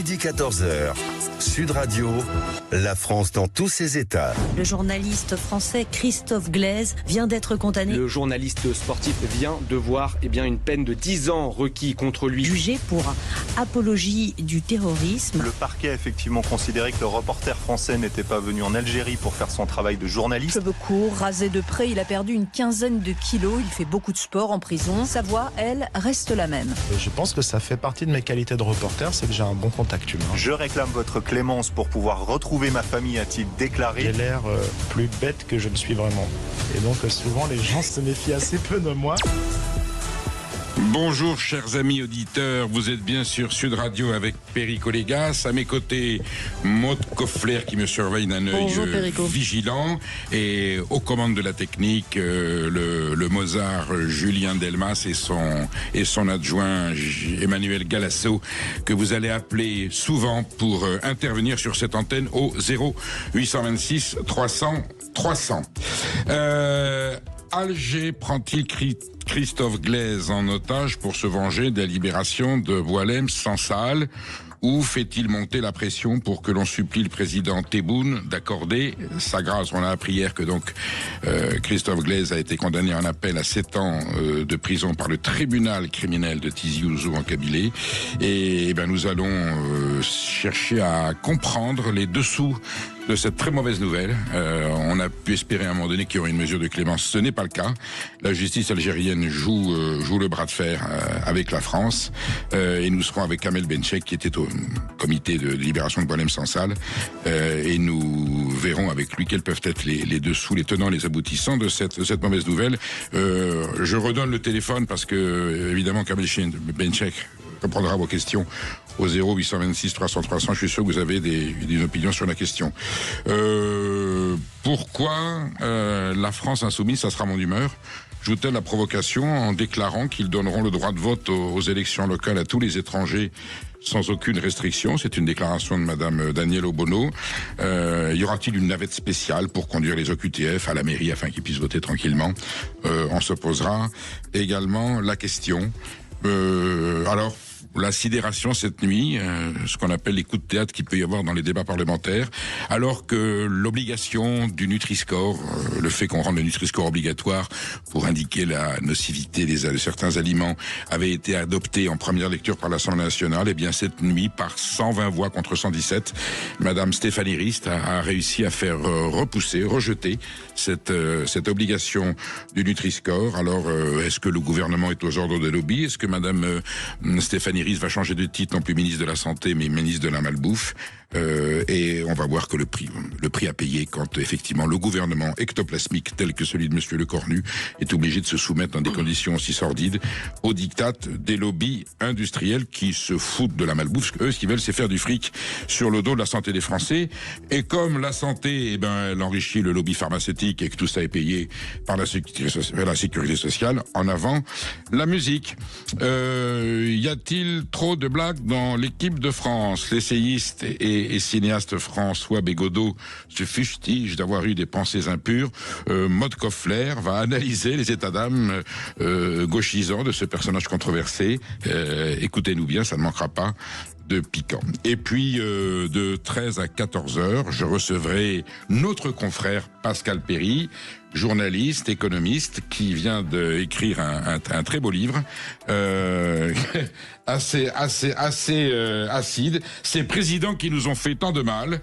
Midi 14h, Sud Radio, la France dans tous ses états. Le journaliste français Christophe Glaise vient d'être condamné. Le journaliste sportif vient de voir une peine de 10 ans requis contre lui. Jugé pour apologie du terrorisme. Le parquet a effectivement considéré que le reporter français n'était pas venu en Algérie pour faire son travail de journaliste. Cheveux courts, rasés de près, il a perdu une quinzaine de kilos. Il fait beaucoup de sport en prison. Sa voix, elle, reste la même. Je pense que ça fait partie de mes qualités de reporter, c'est que j'ai un bon contact humain. Je réclame votre clémence pour pouvoir retrouver ma famille, a-t-il déclaré. J'ai l'air plus bête que je ne suis vraiment. Et donc souvent les gens se méfient assez peu de moi. Bonjour chers amis auditeurs, vous êtes bien sur Sud Radio avec Perico Légas. À mes côtés, Maud Koffler qui me surveille d'un œil vigilant. Et aux commandes de la technique, le Mozart Julien Delmas et son adjoint Emmanuel Galasso, que vous allez appeler souvent pour intervenir sur cette antenne au 0826 300 300. Alger prend-il Christophe Glaise en otage pour se venger de la libération de Boualem Sansal, ou fait-il monter la pression pour que l'on supplie le président Tebboune d'accorder sa grâce? On a appris hier que donc Christophe Glaise a été condamné en appel à 7 ans de prison par le tribunal criminel de Tizi Ouzou en Kabylie. Et nous allons chercher à comprendre les dessous de cette très mauvaise nouvelle. On a pu espérer à un moment donné qu'il y aurait une mesure de clémence. Ce n'est pas le cas. La justice algérienne joue le bras de fer avec la France. Et nous serons avec Kamel Benchek, qui était au comité de libération de Boualem Sansal. Et nous verrons avec lui quels peuvent être les dessous, les tenants, les aboutissants de cette mauvaise nouvelle. Je redonne le téléphone parce que, évidemment, Kamel Benchek répondra à vos questions au 0826 300 300. Je suis sûr que vous avez des opinions sur la question. Pourquoi la France insoumise, ça sera mon humeur, joue-t-elle la provocation en déclarant qu'ils donneront le droit de vote aux élections locales à tous les étrangers sans aucune restriction? C'est une déclaration de Madame Danielle Obono. Y aura-t-il une navette spéciale pour conduire les OQTF à la mairie afin qu'ils puissent voter tranquillement? On se posera également la question. Alors, la sidération cette nuit, ce qu'on appelle les coups de théâtre qu'il peut y avoir dans les débats parlementaires, alors que l'obligation du Nutri-Score, le fait qu'on rende le Nutri-Score obligatoire pour indiquer la nocivité de certains aliments, avait été adopté en première lecture par l'Assemblée nationale, et bien cette nuit, par 120 voix contre 117, Madame Stéphanie Rist a réussi à faire rejeter cette obligation du Nutri-Score. Alors, est-ce que le gouvernement est aux ordres des lobbies? Est-ce que Madame Stéphanie Rist va changer de titre, non plus ministre de la Santé, mais ministre de la Malbouffe? Et on va voir que le prix à payer quand effectivement le gouvernement ectoplasmique tel que celui de Monsieur Lecornu est obligé de se soumettre dans des conditions aussi sordides aux diktats des lobbies industriels qui se foutent de la malbouffe. Eux, ce qu'ils veulent, c'est faire du fric sur le dos de la santé des Français. Et comme la santé, elle enrichit le lobby pharmaceutique et que tout ça est payé par la sécurité sociale, en avant la musique. Y a-t-il trop de blagues dans l'équipe de France? L'essayiste et cinéaste François Bégodeau se fustige d'avoir eu des pensées impures. Maud Koffler va analyser les états d'âme gauchisants de ce personnage controversé. Écoutez-nous bien, ça ne manquera pas de piquant. Et puis, de 13 à 14 heures, je recevrai notre confrère Pascal Perry, journaliste, économiste, qui vient d'écrire un très beau livre, assez acide. Ces présidents qui nous ont fait tant de mal,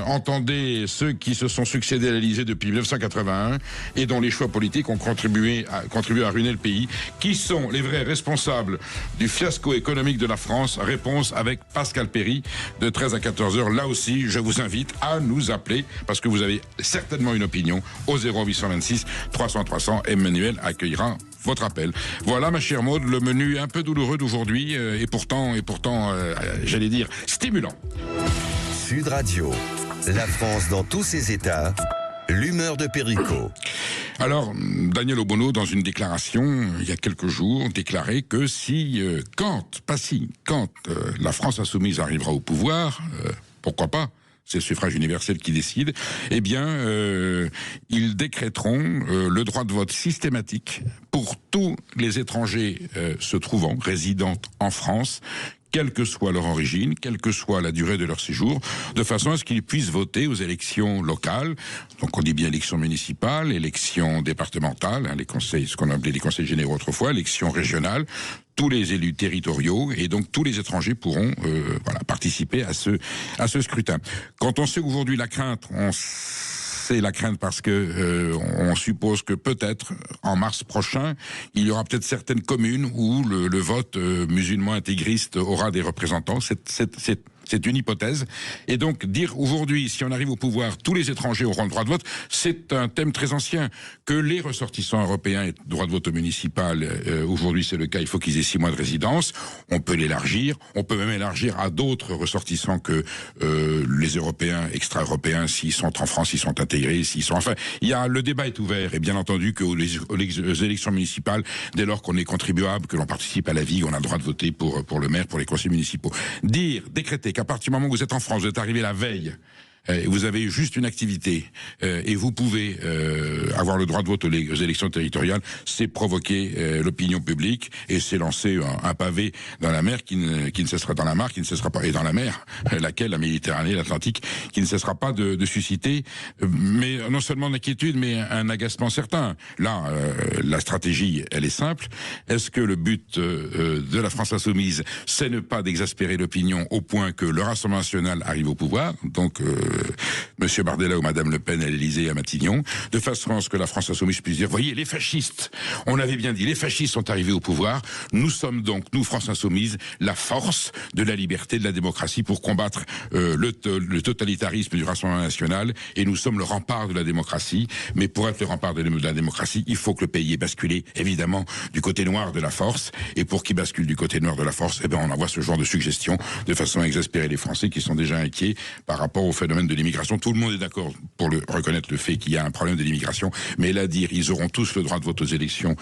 entendez ceux qui se sont succédés à l'Élysée depuis 1981 et dont les choix politiques ont contribué à ruiner le pays. Qui sont les vrais responsables du fiasco économique de la France? Réponse avec Pascal Perry de 13 à 14 heures. Là aussi, je vous invite à nous appeler parce que vous avez certainement une opinion au 0826 300 300. Emmanuel accueillera votre appel. Voilà, ma chère Maud, le menu un peu douloureux d'aujourd'hui et pourtant, j'allais dire, stimulant. Sud Radio, la France dans tous ses états, l'humeur de Perico. Alors, Danielle Obono, dans une déclaration, il y a quelques jours, déclarait que quand la France insoumise arrivera au pouvoir, pourquoi pas, c'est le suffrage universel qui décide, eh bien, ils décréteront le droit de vote systématique pour tous les étrangers se trouvant, résidant en France, quelle que soit leur origine, quelle que soit la durée de leur séjour, de façon à ce qu'ils puissent voter aux élections locales. Donc on dit bien élections municipales, élections départementales, les conseils, ce qu'on appelait les conseils généraux autrefois, élections régionales, tous les élus territoriaux, et donc tous les étrangers pourront participer à ce scrutin. Quand on sait aujourd'hui la crainte, c'est la crainte parce que on suppose que peut-être en mars prochain, il y aura peut-être certaines communes où le vote musulman intégriste aura des représentants. C'est une hypothèse. Et donc, dire aujourd'hui, si on arrive au pouvoir, tous les étrangers auront le droit de vote, c'est un thème très ancien. Que les ressortissants européens aient le droit de vote au municipal, aujourd'hui c'est le cas, il faut qu'ils aient 6 mois de résidence. On peut l'élargir. On peut même élargir à d'autres ressortissants que les Européens, extra-européens, s'ils sont en France, s'ils sont intégrés, s'ils sont... Enfin, le débat est ouvert. Et bien entendu qu'aux élections municipales, dès lors qu'on est contribuable, que l'on participe à la vie, on a le droit de voter pour le maire, pour les conseils municipaux. Décréter qu'à partir du moment où vous êtes en France, vous êtes arrivé la veille, vous avez juste une activité et vous pouvez avoir le droit de vote aux élections territoriales, c'est provoquer l'opinion publique et c'est lancer un pavé dans la mer qui ne cessera dans la mare, qui ne cessera pas, et dans la mer, laquelle, la Méditerranée, l'Atlantique, qui ne cessera pas de susciter, mais non seulement d'inquiétude, mais un agacement certain. Là, la stratégie, elle est simple. Est-ce que le but de la France insoumise, c'est ne pas d'exaspérer l'opinion au point que le Rassemblement national arrive au pouvoir, donc Monsieur Bardella ou Madame Le Pen à l'Élysée, à Matignon, de façon à ce que la France insoumise puisse dire, voyez, les fascistes, on avait bien dit, les fascistes sont arrivés au pouvoir, nous sommes donc, nous, France insoumise, la force de la liberté, de la démocratie pour combattre le totalitarisme du Rassemblement national, et nous sommes le rempart de la démocratie, mais pour être le rempart de la démocratie, il faut que le pays ait basculé, évidemment, du côté noir de la force, et pour qu'il bascule du côté noir de la force, eh bien, on envoie ce genre de suggestions, de façon à exaspérer les Français qui sont déjà inquiets par rapport au phénomène de l'immigration. Tout le monde est d'accord pour reconnaître le fait qu'il y a un problème de l'immigration, mais là dire ils auront tous le droit de vote aux élections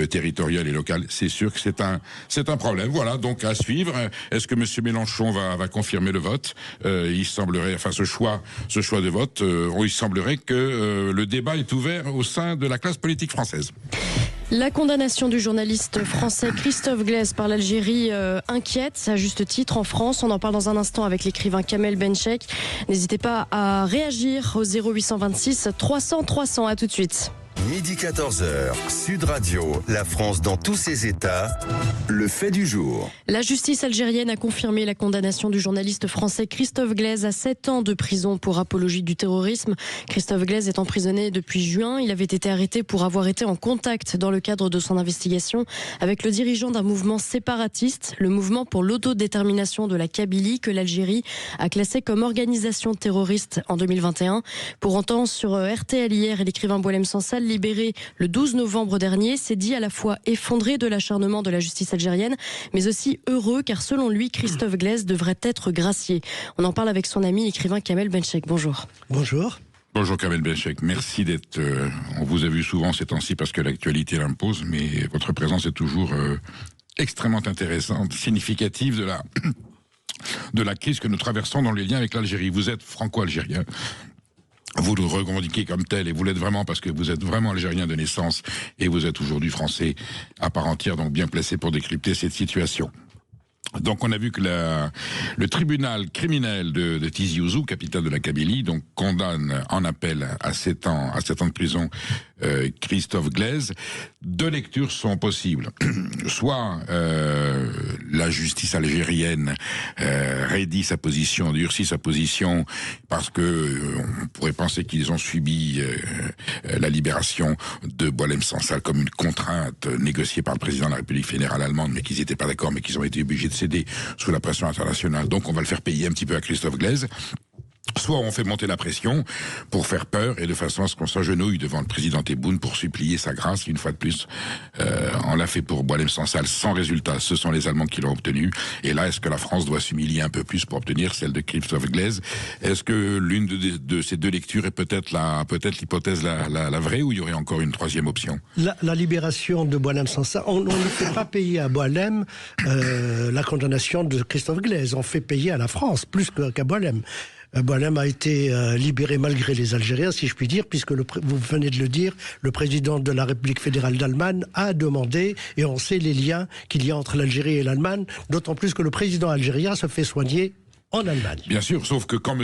territoriales et locales, c'est sûr que c'est un problème. Voilà, donc à suivre. Est-ce que M. Mélenchon va confirmer le vote? Il semblerait, enfin ce choix de vote, il semblerait que le débat est ouvert au sein de la classe politique française. La condamnation du journaliste français Christophe Glaise par l'Algérie inquiète, à juste titre, en France. On en parle dans un instant avec l'écrivain Kamel Benchek. N'hésitez pas à réagir au 0826 300 300. À tout de suite. Midi 14h, Sud Radio, la France dans tous ses états, le fait du jour. La justice algérienne a confirmé la condamnation du journaliste français Christophe Glaise à 7 ans de prison pour apologie du terrorisme. Christophe Glaise est emprisonné depuis juin. Il avait été arrêté pour avoir été en contact dans le cadre de son investigation avec le dirigeant d'un mouvement séparatiste, le mouvement pour l'autodétermination de la Kabylie, que l'Algérie a classé comme organisation terroriste en 2021. Pour autant, sur RTL hier, l'écrivain Boualem Sansal, libéré le 12 novembre dernier, s'est dit à la fois effondré de l'acharnement de la justice algérienne, mais aussi heureux, car selon lui, Christophe Glaise devrait être gracié. On en parle avec son ami l'écrivain Kamel Benchek. Bonjour. Bonjour. Bonjour Kamel Benchek, merci d'être... on vous a vu souvent ces temps-ci parce que l'actualité l'impose, mais votre présence est toujours extrêmement intéressante, significative de la crise que nous traversons dans les liens avec l'Algérie. Vous êtes franco-algérien. Vous le revendiquez comme tel, et vous l'êtes vraiment parce que vous êtes vraiment algérien de naissance, et vous êtes aujourd'hui français à part entière, donc bien placé pour décrypter cette situation. Donc on a vu que le tribunal criminel de Tizi Ouzou, capitale de la Kabylie, donc condamne en appel à 7 ans de prison Christophe Glaise. 2 lectures sont possibles. Soit la justice algérienne raidit sa position, durcit sa position, parce que on pourrait penser qu'ils ont subi la libération de Boualem Sansal comme une contrainte négociée par le président de la République fédérale allemande, mais qu'ils n'étaient pas d'accord, mais qu'ils ont été obligés de céder sous la pression internationale. Donc on va le faire payer un petit peu à Christophe Glaise. Soit on fait monter la pression pour faire peur et de façon à ce qu'on s'agenouille devant le président Tebboune pour supplier sa grâce. Une fois de plus, on l'a fait pour Boualem Sansal sans résultat. Ce sont les Allemands qui l'ont obtenu. Et là, est-ce que la France doit s'humilier un peu plus pour obtenir celle de Christophe Glaise? Est-ce que l'une de ces 2 lectures est peut-être l'hypothèse la vraie, ou il y aurait encore une troisième option? La libération de Boualem Sansal, on ne fait pas payer à Boualem la condamnation de Christophe Glaise. On fait payer à la France plus qu'à Boualem. Boualem a été libéré malgré les Algériens, si je puis dire, puisque vous venez de le dire, le président de la République fédérale d'Allemagne a demandé, et on sait les liens qu'il y a entre l'Algérie et l'Allemagne, d'autant plus que le président algérien se fait soigner en Allemagne. Bien sûr, sauf que quand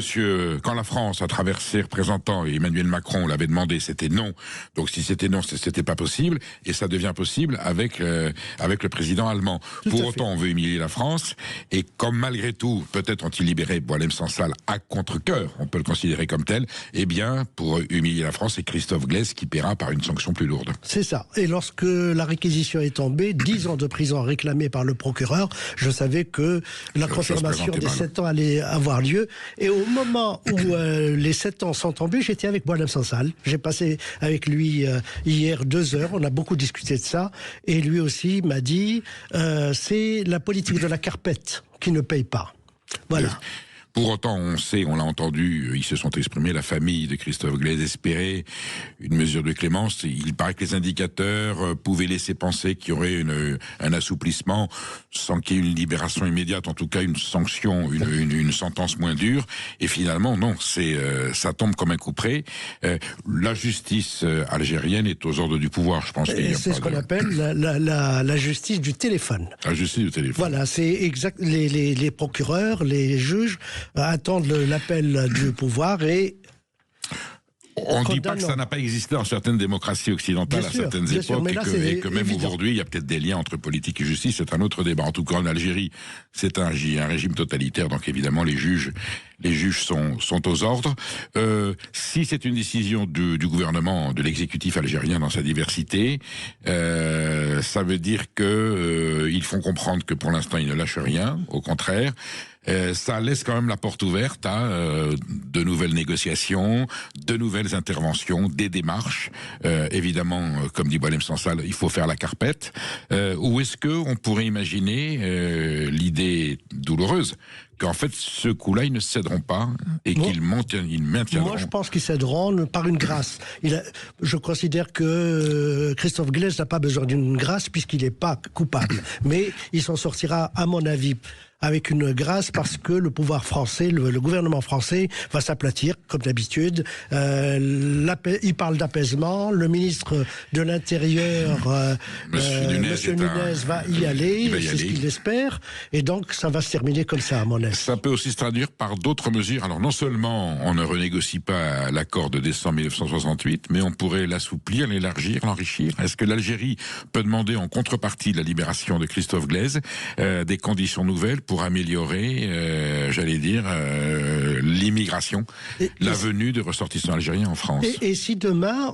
la France, à travers ses représentants, et Emmanuel Macron l'avait demandé, c'était non. Donc si c'était non, c'était pas possible, et ça devient possible avec le président allemand. Pour autant, on veut humilier la France, et comme malgré tout, peut-être ont-ils libéré Boualem Sansal à contre-cœur, on peut le considérer comme tel, eh bien, pour humilier la France, c'est Christophe Glaise qui paiera par une sanction plus lourde. C'est ça. Et lorsque la réquisition est tombée, 10 ans de prison réclamés par le procureur, je savais que la confirmation des 7 ans allait avoir lieu. Et au moment où les 7 ans sont tombés, j'étais avec Boualem Sansal. J'ai passé avec lui hier 2 heures. On a beaucoup discuté de ça. Et lui aussi m'a dit c'est la politique de la carpette qui ne paye pas. Voilà. Pour autant, on sait, on l'a entendu, ils se sont exprimés, la famille de Christophe Glaise espérait une mesure de clémence. Il paraît que les indicateurs pouvaient laisser penser qu'il y aurait un assouplissement sans qu'il y ait une libération immédiate, en tout cas une sanction, une sentence moins dure. Et finalement, non, ça tombe comme un coup près. La justice algérienne est aux ordres du pouvoir, je pense. C'est ce qu'on appelle la justice du téléphone. La justice du téléphone. Voilà, c'est exact. Les procureurs, les juges attendent l'appel du pouvoir et... On ne dit pas que ça n'a pas existé dans certaines démrécraties occidentales à certaines époques, et que même aujourd'hui, il y a peut-être des liens entre politique et justice, c'est un autre débat. En tout cas, en Algérie, c'est un régime totalitaire, donc évidemment, les juges sont aux ordres. Si c'est une décision du gouvernement, de l'exécutif algérien dans sa diversité, ça veut dire que ils font comprendre que pour l'instant, ils ne lâchent rien, au contraire. Ça laisse quand même la porte ouverte à de nouvelles négociations, de nouvelles interventions, des démarches. Évidemment, comme dit Boualem Sansal, il faut faire la carpette. Ou est-ce qu'on pourrait imaginer l'idée douloureuse qu'en fait, ce coup-là, ils ne céderont pas et qu'ils maintiendront. Moi, je pense qu'ils céderont par une grâce. Je considère que Christophe Glaise n'a pas besoin d'une grâce puisqu'il n'est pas coupable. Mais il s'en sortira, à mon avis, avec une grâce parce que le pouvoir français, le gouvernement français va s'aplatir, comme d'habitude. Il parle d'apaisement. Le ministre de l'Intérieur, Monsieur Nunez, va y aller. C'est ce qu'il espère. Et donc, ça va se terminer comme ça, à mon avis. Ça peut aussi se traduire par d'autres mesures. Alors, non seulement on ne renégocie pas l'accord de décembre 1968, mais on pourrait l'assouplir, l'élargir, l'enrichir. Est-ce que l'Algérie peut demander en contrepartie de la libération de Christophe Glaise des conditions nouvelles pour améliorer, l'immigration, la venue de ressortissants algériens en France? Et si demain,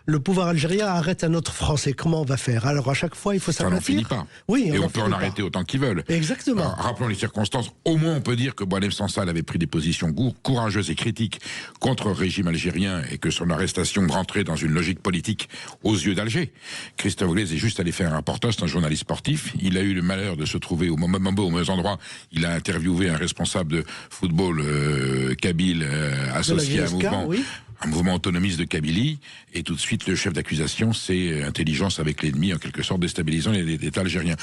le pouvoir algérien arrête un autre Français, comment on va faire? Alors à chaque fois, il faut s'aplatir. Ça n'en finit pas. Oui, et on peut en arrêter autant qu'ils veulent. Exactement. Alors, rappelons les circonstances. Au moins, on peut dire que Boualem Sansal avait pris des positions courageuses et critiques contre le régime algérien et que son arrestation rentrait dans une logique politique aux yeux d'Alger. Christophe Glaise est juste allé faire un reportage, c'est un journaliste sportif. Il a eu le malheur de se trouver au mauvais endroit. Il a interviewé un responsable de football kabyle associé à un mouvement. Oui. Un mouvement autonomiste de Kabylie, et tout de suite le chef d'accusation, c'est intelligence avec l'ennemi, en quelque sorte déstabilisant l'État algérien.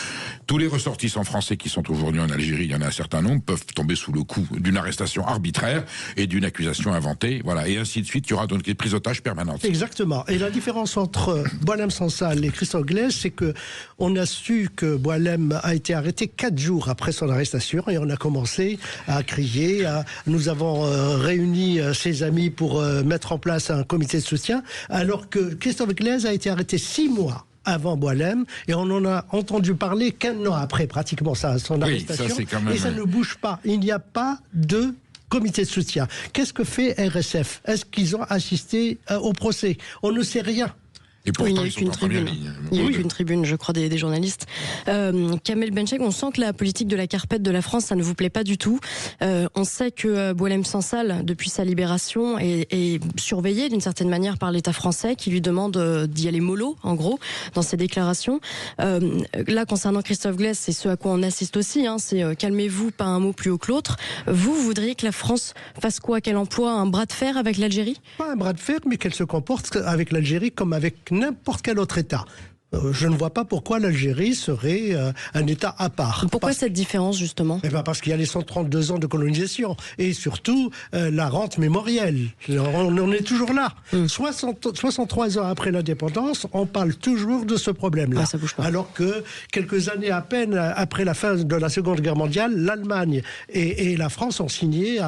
Tous les ressortissants français qui sont aujourd'hui en Algérie, il y en a un certain nombre, peuvent tomber sous le coup d'une arrestation arbitraire et d'une accusation inventée, voilà, et ainsi de suite, il y aura donc des prises otages permanentes. Exactement. Et la différence entre Boualem Sansal et Christophe Glaise, c'est que on a su que Boualem a été arrêté 4 jours après son arrestation, et on a commencé à crier, nous avons réuni ses amis pour mettre en place un comité de soutien, alors que Christophe Glaise a été arrêté 6 mois avant Boualem, et on en a entendu parler qu'un an après, pratiquement, son arrestation. Ça, c'est quand même... Et ça ne bouge pas. Il n'y a pas de comité de soutien. Qu'est-ce que fait RSF? Est-ce qu'ils ont assisté au procès? On ne sait rien. Et pourtant, ils sont en première ligne. Il y a eu une tribune, je crois, des journalistes. Kamel Benchek, on sent que la politique de la carpette de la France, ça ne vous plaît pas du tout. On sait que Boualem Sansal, depuis sa libération, est surveillé d'une certaine manière par l'État français, qui lui demande d'y aller mollo, en gros, dans ses déclarations. Là, concernant Christophe Glaise, c'est ce à quoi on assiste aussi, c'est calmez-vous, pas un mot plus haut que l'autre. Vous voudriez que la France fasse quoi? Qu'elle emploie un bras de fer avec l'Algérie? Pas un bras de fer, mais qu'elle se comporte avec l'Algérie comme avec n'importe quel autre État. je ne vois pas pourquoi l'Algérie serait un État à part. Pourquoi cette différence, justement ? Parce qu'il y a les 132 ans de colonisation et surtout la rente mémorielle. On en est toujours là. 63 ans après l'indépendance, on parle toujours de ce problème-là. Ça bouge pas. Alors que quelques années à peine après la fin de la Seconde Guerre mondiale, l'Allemagne et la France ont signé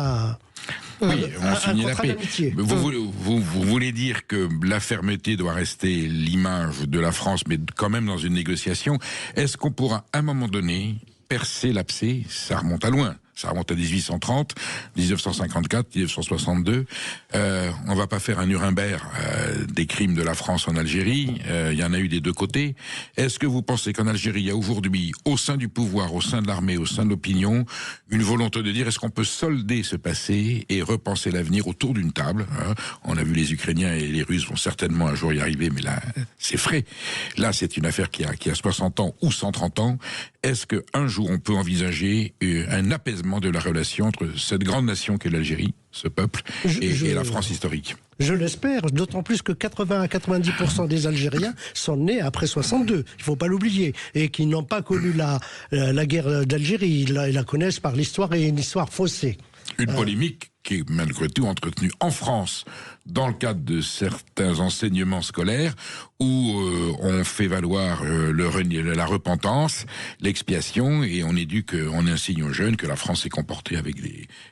on signe la paix. Vous voulez dire que la fermeté doit rester l'image de la France, mais quand même dans une négociation. Est-ce qu'on pourra, à un moment donné, percer l'abcès ? Ça remonte à loin. Ça remonte à 1830, 1954, 1962. On va pas faire un Nuremberg des crimes de la France en Algérie. Il y en a eu des deux côtés. Est-ce que vous pensez qu'en Algérie, il y a aujourd'hui, au sein du pouvoir, au sein de l'armée, au sein de l'opinion, une volonté de dire est-ce qu'on peut solder ce passé et repenser l'avenir autour d'une table, On a vu les Ukrainiens et les Russes vont certainement un jour y arriver, mais là, c'est frais. Là, c'est une affaire qui a 60 ans ou 130 ans. Est-ce qu'un jour, on peut envisager un apaisement de la relation entre cette grande nation qu'est l'Algérie, ce peuple, et la France historique? Je l'espère, d'autant plus que 80 à 90% des Algériens sont nés après 62, il ne faut pas l'oublier, et qui n'ont pas connu la guerre d'Algérie, ils la connaissent par l'histoire et une histoire faussée. Une polémique qui est malgré tout entretenue en France dans le cadre de certains enseignements scolaires où on fait valoir la repentance, l'expiation, et on éduque, on insigne aux jeunes que la France s'est comportée avec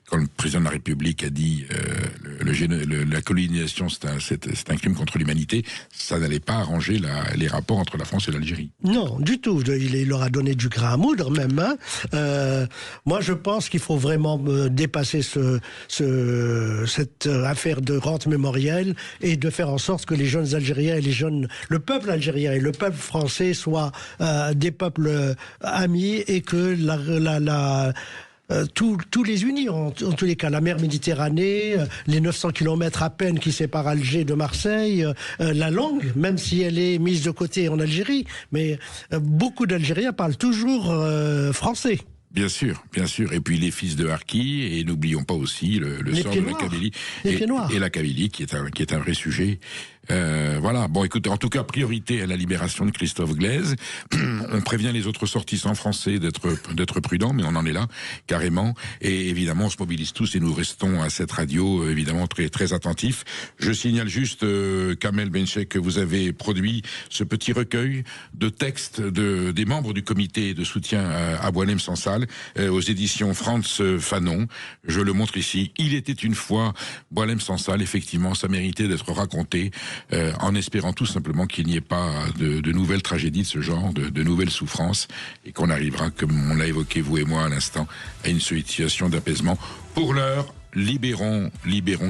quand le président de la République a dit la colonisation c'est un crime contre l'humanité, ça n'allait pas arranger les rapports entre la France et l'Algérie. Non, du tout. Il leur a donné du grain à moudre même. Moi, je pense qu'il faut vraiment dépasser cette affaire de rente mémorielle et de faire en sorte que les jeunes Algériens et le peuple algérien et le peuple français soient des peuples amis et que tous les unis, en tous les cas, la mer Méditerranée, les 900 km à peine qui séparent Alger de Marseille, la langue, même si elle est mise de côté en Algérie, mais beaucoup d'Algériens parlent toujours français. Bien sûr. Et puis les fils de Harki, et n'oublions pas aussi le sort de la Kabylie et la Kabylie, qui est un vrai sujet. Voilà. Bon, écoutez, en tout cas, priorité à la libération de Christophe Glaise. On prévient les autres sortissants français d'être prudents, mais on en est là, carrément. Et évidemment, on se mobilise tous et nous restons à cette radio, évidemment, très, très attentifs. Je signale juste, Kamel Benchek, que vous avez produit ce petit recueil de textes des membres du comité de soutien à Boualem Sansal, aux éditions Franz Fanon. Je le montre ici. Il était une fois Boualem Sansal, effectivement, ça méritait d'être raconté. En espérant tout simplement qu'il n'y ait pas de nouvelles tragédies de ce genre, de nouvelles souffrances, et qu'on arrivera, comme on l'a évoqué vous et moi à l'instant, à une situation d'apaisement. Pour l'heure, libérons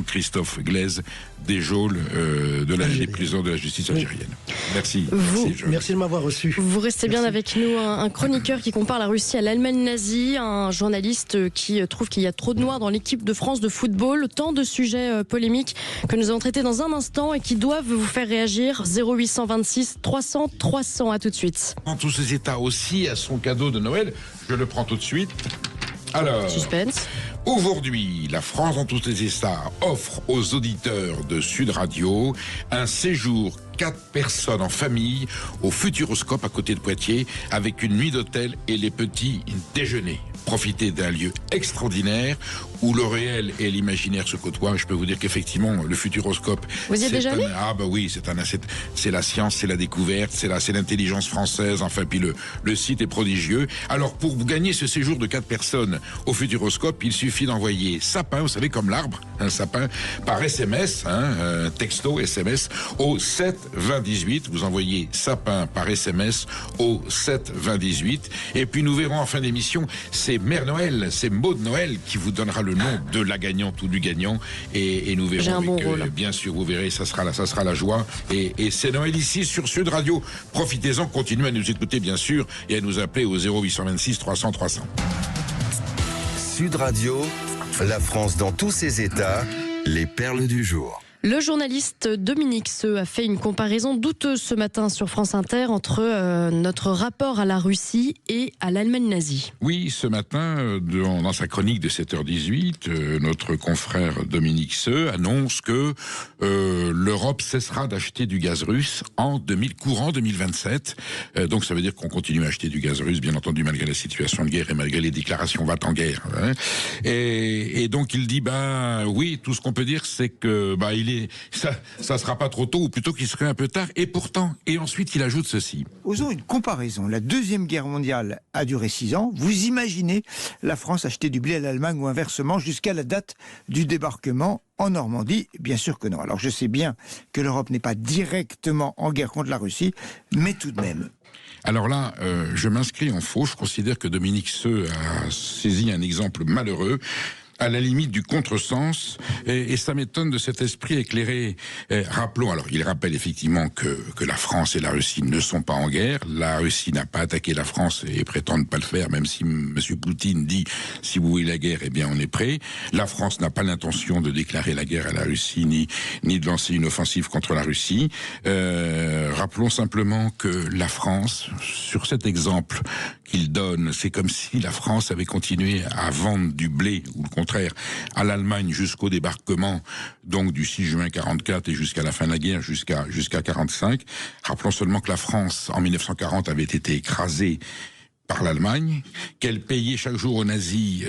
Christophe Glaise des geôles des prisons de la justice algérienne. Merci. Merci de m'avoir reçu. Vous restez bien avec nous, un chroniqueur qui compare la Russie à l'Allemagne nazie, un journaliste qui trouve qu'il y a trop de noirs dans l'équipe de France de football, tant de sujets polémiques que nous allons traiter dans un instant et qui doivent vous faire réagir. 0826 300 300, à tout de suite. Dans tous ces états aussi à son cadeau de Noël, je le prends tout de suite. Alors, suspense. Aujourd'hui, la France dans tous ses états offre aux auditeurs de Sud Radio un séjour 4 personnes en famille au Futuroscope à côté de Poitiers avec une nuit d'hôtel et les petits déjeuners. Profitez d'un lieu extraordinaire où le réel et l'imaginaire se côtoient. Je peux vous dire qu'effectivement, le Futuroscope... Vous y êtes déjà allé ? Ah bah oui, c'est la science, c'est la découverte, c'est l'intelligence française, enfin, puis le site est prodigieux. Alors, pour vous gagner ce séjour de 4 personnes au Futuroscope, il suffit d'envoyer sapin, vous savez, comme l'arbre, un sapin, par SMS, texto, SMS, au 7 20 18. Vous envoyez sapin par SMS au 7 20 18. Et puis nous verrons en fin d'émission, c'est Mère Noël, c'est Maud Noël qui vous donnera le nom de la gagnante ou du gagnant. Et nous verrons avec, bien sûr, vous verrez, ça sera la joie. Et c'est Noël ici sur Sud Radio. Profitez-en, continuez à nous écouter, bien sûr, et à nous appeler au 0826 300 300. Sud Radio, la France dans tous ses états, les perles du jour. Le journaliste Dominique Seux a fait une comparaison douteuse ce matin sur France Inter entre notre rapport à la Russie et à l'Allemagne nazie. Oui, ce matin, dans sa chronique de 7h18, notre confrère Dominique Seux annonce que l'Europe cessera d'acheter du gaz russe courant 2027. Donc ça veut dire qu'on continue à acheter du gaz russe, bien entendu, malgré la situation de guerre et malgré les déclarations va en guerre. Hein. Et donc il dit, oui, tout ce qu'on peut dire, c'est que ça sera pas trop tôt, ou plutôt qu'il serait un peu tard. Et pourtant, et ensuite il ajoute ceci. Osons une comparaison. La Deuxième Guerre mondiale a duré 6 ans. Vous imaginez la France acheter du blé à l'Allemagne ou inversement jusqu'à la date du débarquement en Normandie? Bien sûr que non. Alors je sais bien que l'Europe n'est pas directement en guerre contre la Russie, mais tout de même. Alors là, je m'inscris en faux. Je considère que Dominique Seux a saisi un exemple malheureux, à la limite du contresens, et ça m'étonne de cet esprit éclairé. Rappelons, alors il rappelle effectivement que la France et la Russie ne sont pas en guerre. La Russie n'a pas attaqué la France et prétend ne pas le faire, même si M. Poutine dit si vous voulez la guerre, eh bien on est prêt. La France n'a pas l'intention de déclarer la guerre à la Russie ni de lancer une offensive contre la Russie. Rappelons simplement que la France, sur cet exemple qu'il donne, c'est comme si la France avait continué à vendre du blé, ou le contraire, à l'Allemagne jusqu'au débarquement, donc du 6 juin 44 et jusqu'à la fin de la guerre, jusqu'à 45. Rappelons seulement que la France, en 1940, avait été écrasée par l'Allemagne, qu'elle payait chaque jour aux nazis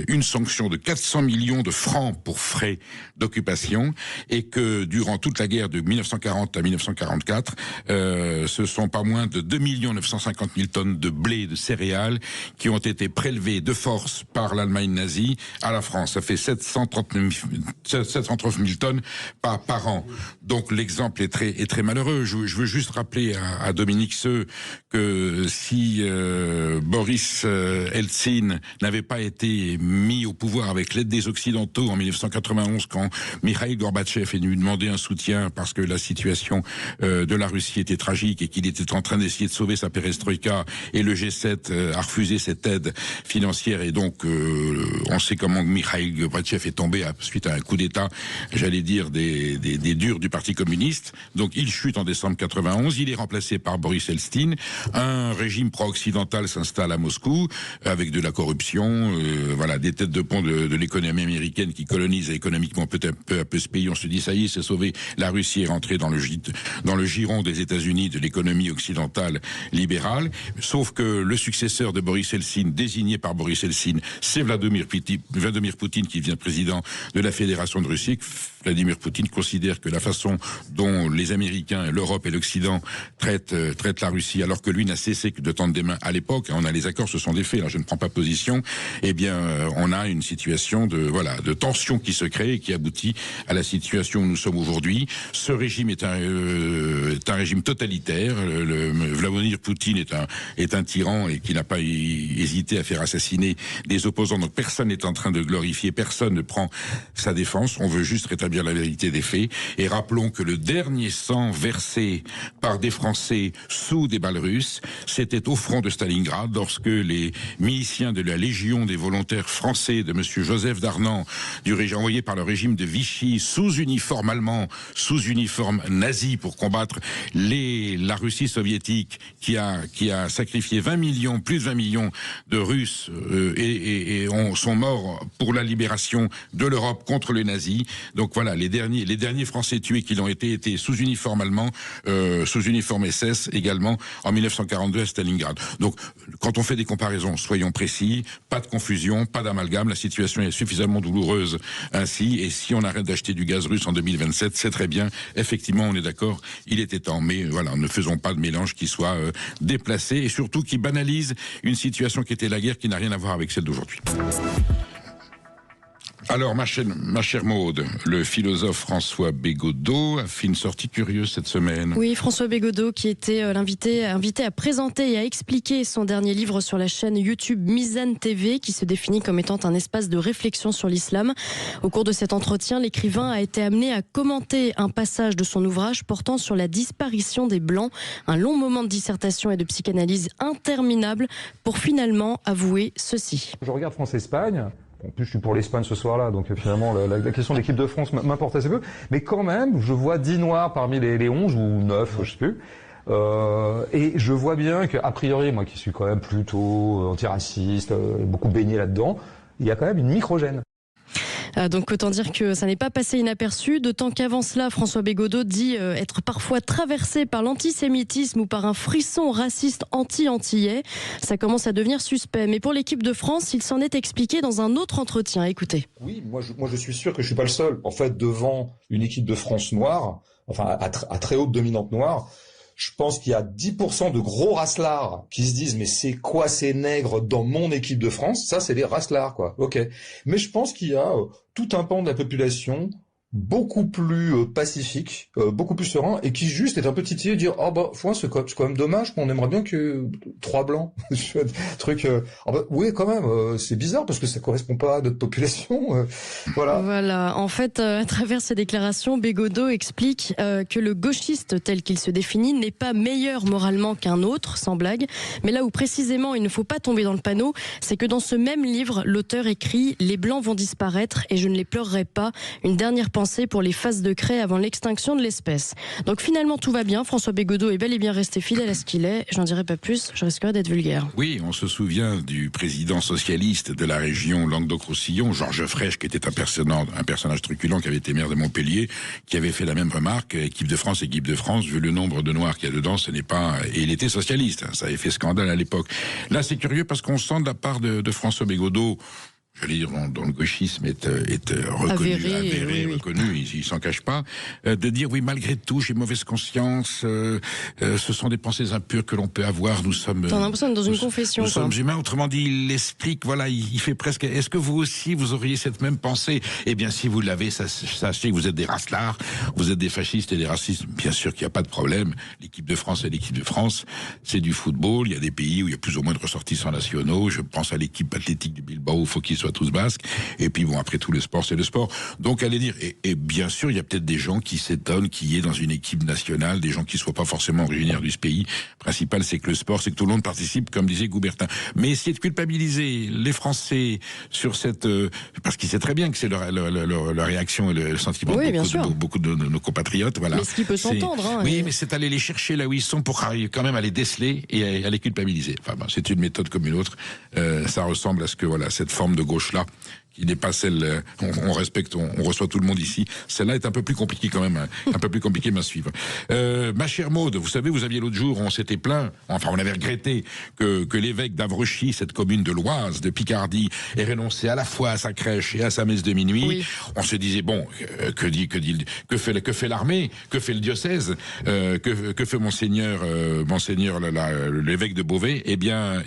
une sanction de 400 millions de francs pour frais d'occupation, et que durant toute la guerre de 1940 à 1944, ce sont pas moins de 2 950 000 tonnes de blé, de céréales, qui ont été prélevées de force par l'Allemagne nazie à la France. Ça fait 739 000 tonnes par an. Donc l'exemple est très malheureux. Je veux juste rappeler à Dominique Seux que si Boris Eltsine n'avait pas été mis au pouvoir avec l'aide des Occidentaux en 1991, quand Mikhaïl Gorbatchev est venu demander un soutien parce que la situation de la Russie était tragique et qu'il était en train d'essayer de sauver sa perestroïka, et le G7 a refusé cette aide financière, et donc on sait comment Mikhaïl Gorbatchev est tombé suite à un coup d'État, j'allais dire des durs du Parti communiste. Donc il chute en décembre 91, il est remplacé par Boris Eltsine, un régime pro-occidental s'installe à Moscou avec de la corruption, des têtes de pont de l'économie américaine qui colonise économiquement peu à peu ce pays. On se dit ça y est, c'est sauvé. La Russie est rentrée dans le giron des États-Unis de l'économie occidentale libérale. Sauf que le successeur de Boris Eltsine, désigné par Boris Eltsine, c'est Vladimir Poutine, qui devient président de la Fédération de Russie. Vladimir Poutine considère que la façon dont les Américains, l'Europe et l'Occident traitent la Russie, alors que lui n'a cessé que de tendre des mains à l'époque, on a les accords, ce sont des faits, là je ne prends pas position, eh bien on a une situation de tension qui se crée et qui aboutit à la situation où nous sommes aujourd'hui. Ce régime est un régime totalitaire. Vladimir Poutine est un tyran et qui n'a pas hésité à faire assassiner des opposants. Donc personne n'est en train de glorifier, personne ne prend sa défense. On veut juste rétablir la vérité des faits. Et rappelons que le dernier sang versé par des Français sous des balles russes, c'était au front de Stalingrad, lorsque les miliciens de la Légion des volontaires français de monsieur Joseph Darnan, envoyés par le régime de Vichy, sous uniforme allemand, sous uniforme nazi, pour combattre la Russie soviétique, qui a sacrifié plus de 20 millions de Russes et sont morts pour la libération de l'Europe contre les nazis. Donc voilà, les derniers Français tués qui l'ont été sous uniforme allemand, sous uniforme SS également, en 1942 à Stalingrad. Donc quand on fait des comparaisons, soyons précis, pas de confusion, pas d'amalgame, la situation est suffisamment douloureuse ainsi, et si on arrête d'acheter du gaz russe en 2027, c'est très bien, effectivement on est d'accord, il était temps, mais voilà, ne faisons pas de mélange qui soit déplacé, et surtout qui banalise une situation qui était la guerre, qui n'a rien à voir avec celle d'aujourd'hui. Alors, ma chère Maude, le philosophe François Bégodeau a fait une sortie curieuse cette semaine. Oui, François Bégodeau, qui était invité à présenter et à expliquer son dernier livre sur la chaîne YouTube Mizan TV, qui se définit comme étant un espace de réflexion sur l'islam. Au cours de cet entretien, l'écrivain a été amené à commenter un passage de son ouvrage portant sur la disparition des Blancs, un long moment de dissertation et de psychanalyse interminable pour finalement avouer ceci. Je regarde France-Espagne. En plus, je suis pour l'Espagne ce soir-là, donc finalement, la question de l'équipe de France m'importe assez peu. Mais quand même, je vois 10 noirs parmi les 11 ou 9, je sais plus. Et je vois bien qu'a priori, moi qui suis quand même plutôt antiraciste, beaucoup baigné là-dedans, il y a quand même une microgène. Donc autant dire que ça n'est pas passé inaperçu, d'autant qu'avant cela, François Bégodeau dit être parfois traversé par l'antisémitisme ou par un frisson raciste anti-antillais. Ça commence à devenir suspect. Mais pour l'équipe de France, il s'en est expliqué dans un autre entretien. Écoutez. Oui, moi je suis sûr que je suis pas le seul. En fait, devant une équipe de France noire, enfin à très haute dominante noire, je pense qu'il y a 10% de gros raslards qui se disent mais c'est quoi ces nègres dans mon équipe de France? Ça, c'est les raslards, quoi. Ok. Mais je pense qu'il y a tout un pan de la population beaucoup plus pacifique, beaucoup plus serein, et qui juste est un peu titillé et dire oh bah c'est quand même dommage, qu'on aimerait bien que 3 blancs truc oui quand même c'est bizarre parce que ça correspond pas à notre population voilà en fait à travers ces déclarations, Bégodeau explique que le gauchiste tel qu'il se définit n'est pas meilleur moralement qu'un autre, sans blague, mais là où précisément il ne faut pas tomber dans le panneau, c'est que dans ce même livre, l'auteur écrit « Les blancs vont disparaître et je ne les pleurerai pas, une dernière pensée pour les faces de craie avant l'extinction de l'espèce ». Donc finalement tout va bien, François Bégodeau est bel et bien resté fidèle à ce qu'il est, j'en dirai pas plus, je risquerais d'être vulgaire. Oui, on se souvient du président socialiste de la région Languedoc-Roussillon, Georges Frêche, qui était un personnage truculent, qui avait été maire de Montpellier, qui avait fait la même remarque, équipe de France, vu le nombre de noirs qu'il y a dedans, ce n'est pas... Et il était socialiste, ça avait fait scandale à l'époque. Là c'est curieux parce qu'on sent de la part de François Bégodeau, je veux dire, dont le gauchisme est reconnu, avéré, oui. Reconnu, il s'en cache pas, de dire oui, malgré tout, j'ai mauvaise conscience, ce sont des pensées impures que l'on peut avoir, nous sommes... T'as l'impression dans une confession. Nous sommes humains, autrement dit, il l'explique, voilà, il fait presque... Est-ce que vous aussi, vous auriez cette même pensée? Eh bien, si vous l'avez, sachez que vous êtes des raslards, vous êtes des fascistes et des racistes. Bien sûr qu'il n'y a pas de problème. L'équipe de France est l'équipe de France, c'est du football, il y a des pays où il y a plus ou moins de ressortissants nationaux, je pense à l'équipe athlétique du Bilbao, il faut qu'ils soient tous basques, et puis bon, après tout, le sport, c'est le sport. Donc, allez dire, et bien sûr, il y a peut-être des gens qui s'étonnent qu'il y ait dans une équipe nationale des gens qui ne soient pas forcément originaires du pays. Le principal, c'est que le sport, c'est que tout le monde participe, comme disait Coubertin. Mais essayer de culpabiliser les Français sur cette... parce qu'il sait très bien que c'est leur réaction et le sentiment de beaucoup de nos compatriotes. Voilà. Mais ce qui peut s'entendre. Hein, oui, mais c'est aller les chercher là où ils sont pour quand même aller déceler et à les culpabiliser. Enfin, bon, c'est une méthode comme une autre. Ça ressemble à ce que, voilà, cette forme de gauche-là, qui n'est pas celle, on respecte, on reçoit tout le monde ici. Celle-là est un peu plus compliquée quand même, un peu plus compliquée à suivre. Ma chère Maude, vous savez, vous aviez l'autre jour, on s'était plaint, enfin on avait regretté que l'évêque d'Avrechy, cette commune de l'Oise, de Picardie, ait renoncé à la fois à sa crèche et à sa messe de minuit. Oui. On se disait bon, que fait l'armée, que fait le diocèse, que fait monseigneur l'évêque de Beauvais? Eh bien,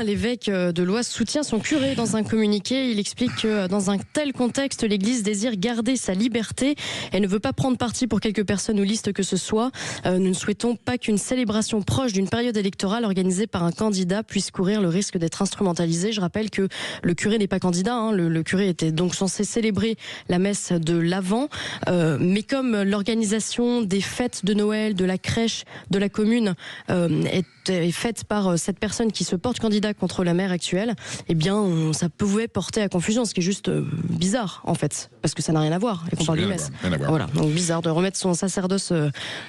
l'évêque de l'Oise soutient son curé dans un communiqué. Il explique que dans un tel contexte, l'Église désire garder sa liberté et ne veut pas prendre parti pour quelque personne ou liste que ce soit. Nous ne souhaitons pas qu'une célébration proche d'une période électorale organisée par un candidat puisse courir le risque d'être instrumentalisée. Je rappelle que le curé n'est pas candidat. Hein. Le curé était donc censé célébrer la messe de l'Avent. Mais comme l'organisation des fêtes de Noël, de la crèche, de la commune est faite par cette personne qui se porte candidat contre la maire actuelle, eh bien, ça pouvait porter à confusion, ce qui est juste bizarre, en fait, parce que ça n'a rien à voir, et qu'on parle d'une messe. Voilà, donc bizarre de remettre son sacerdoce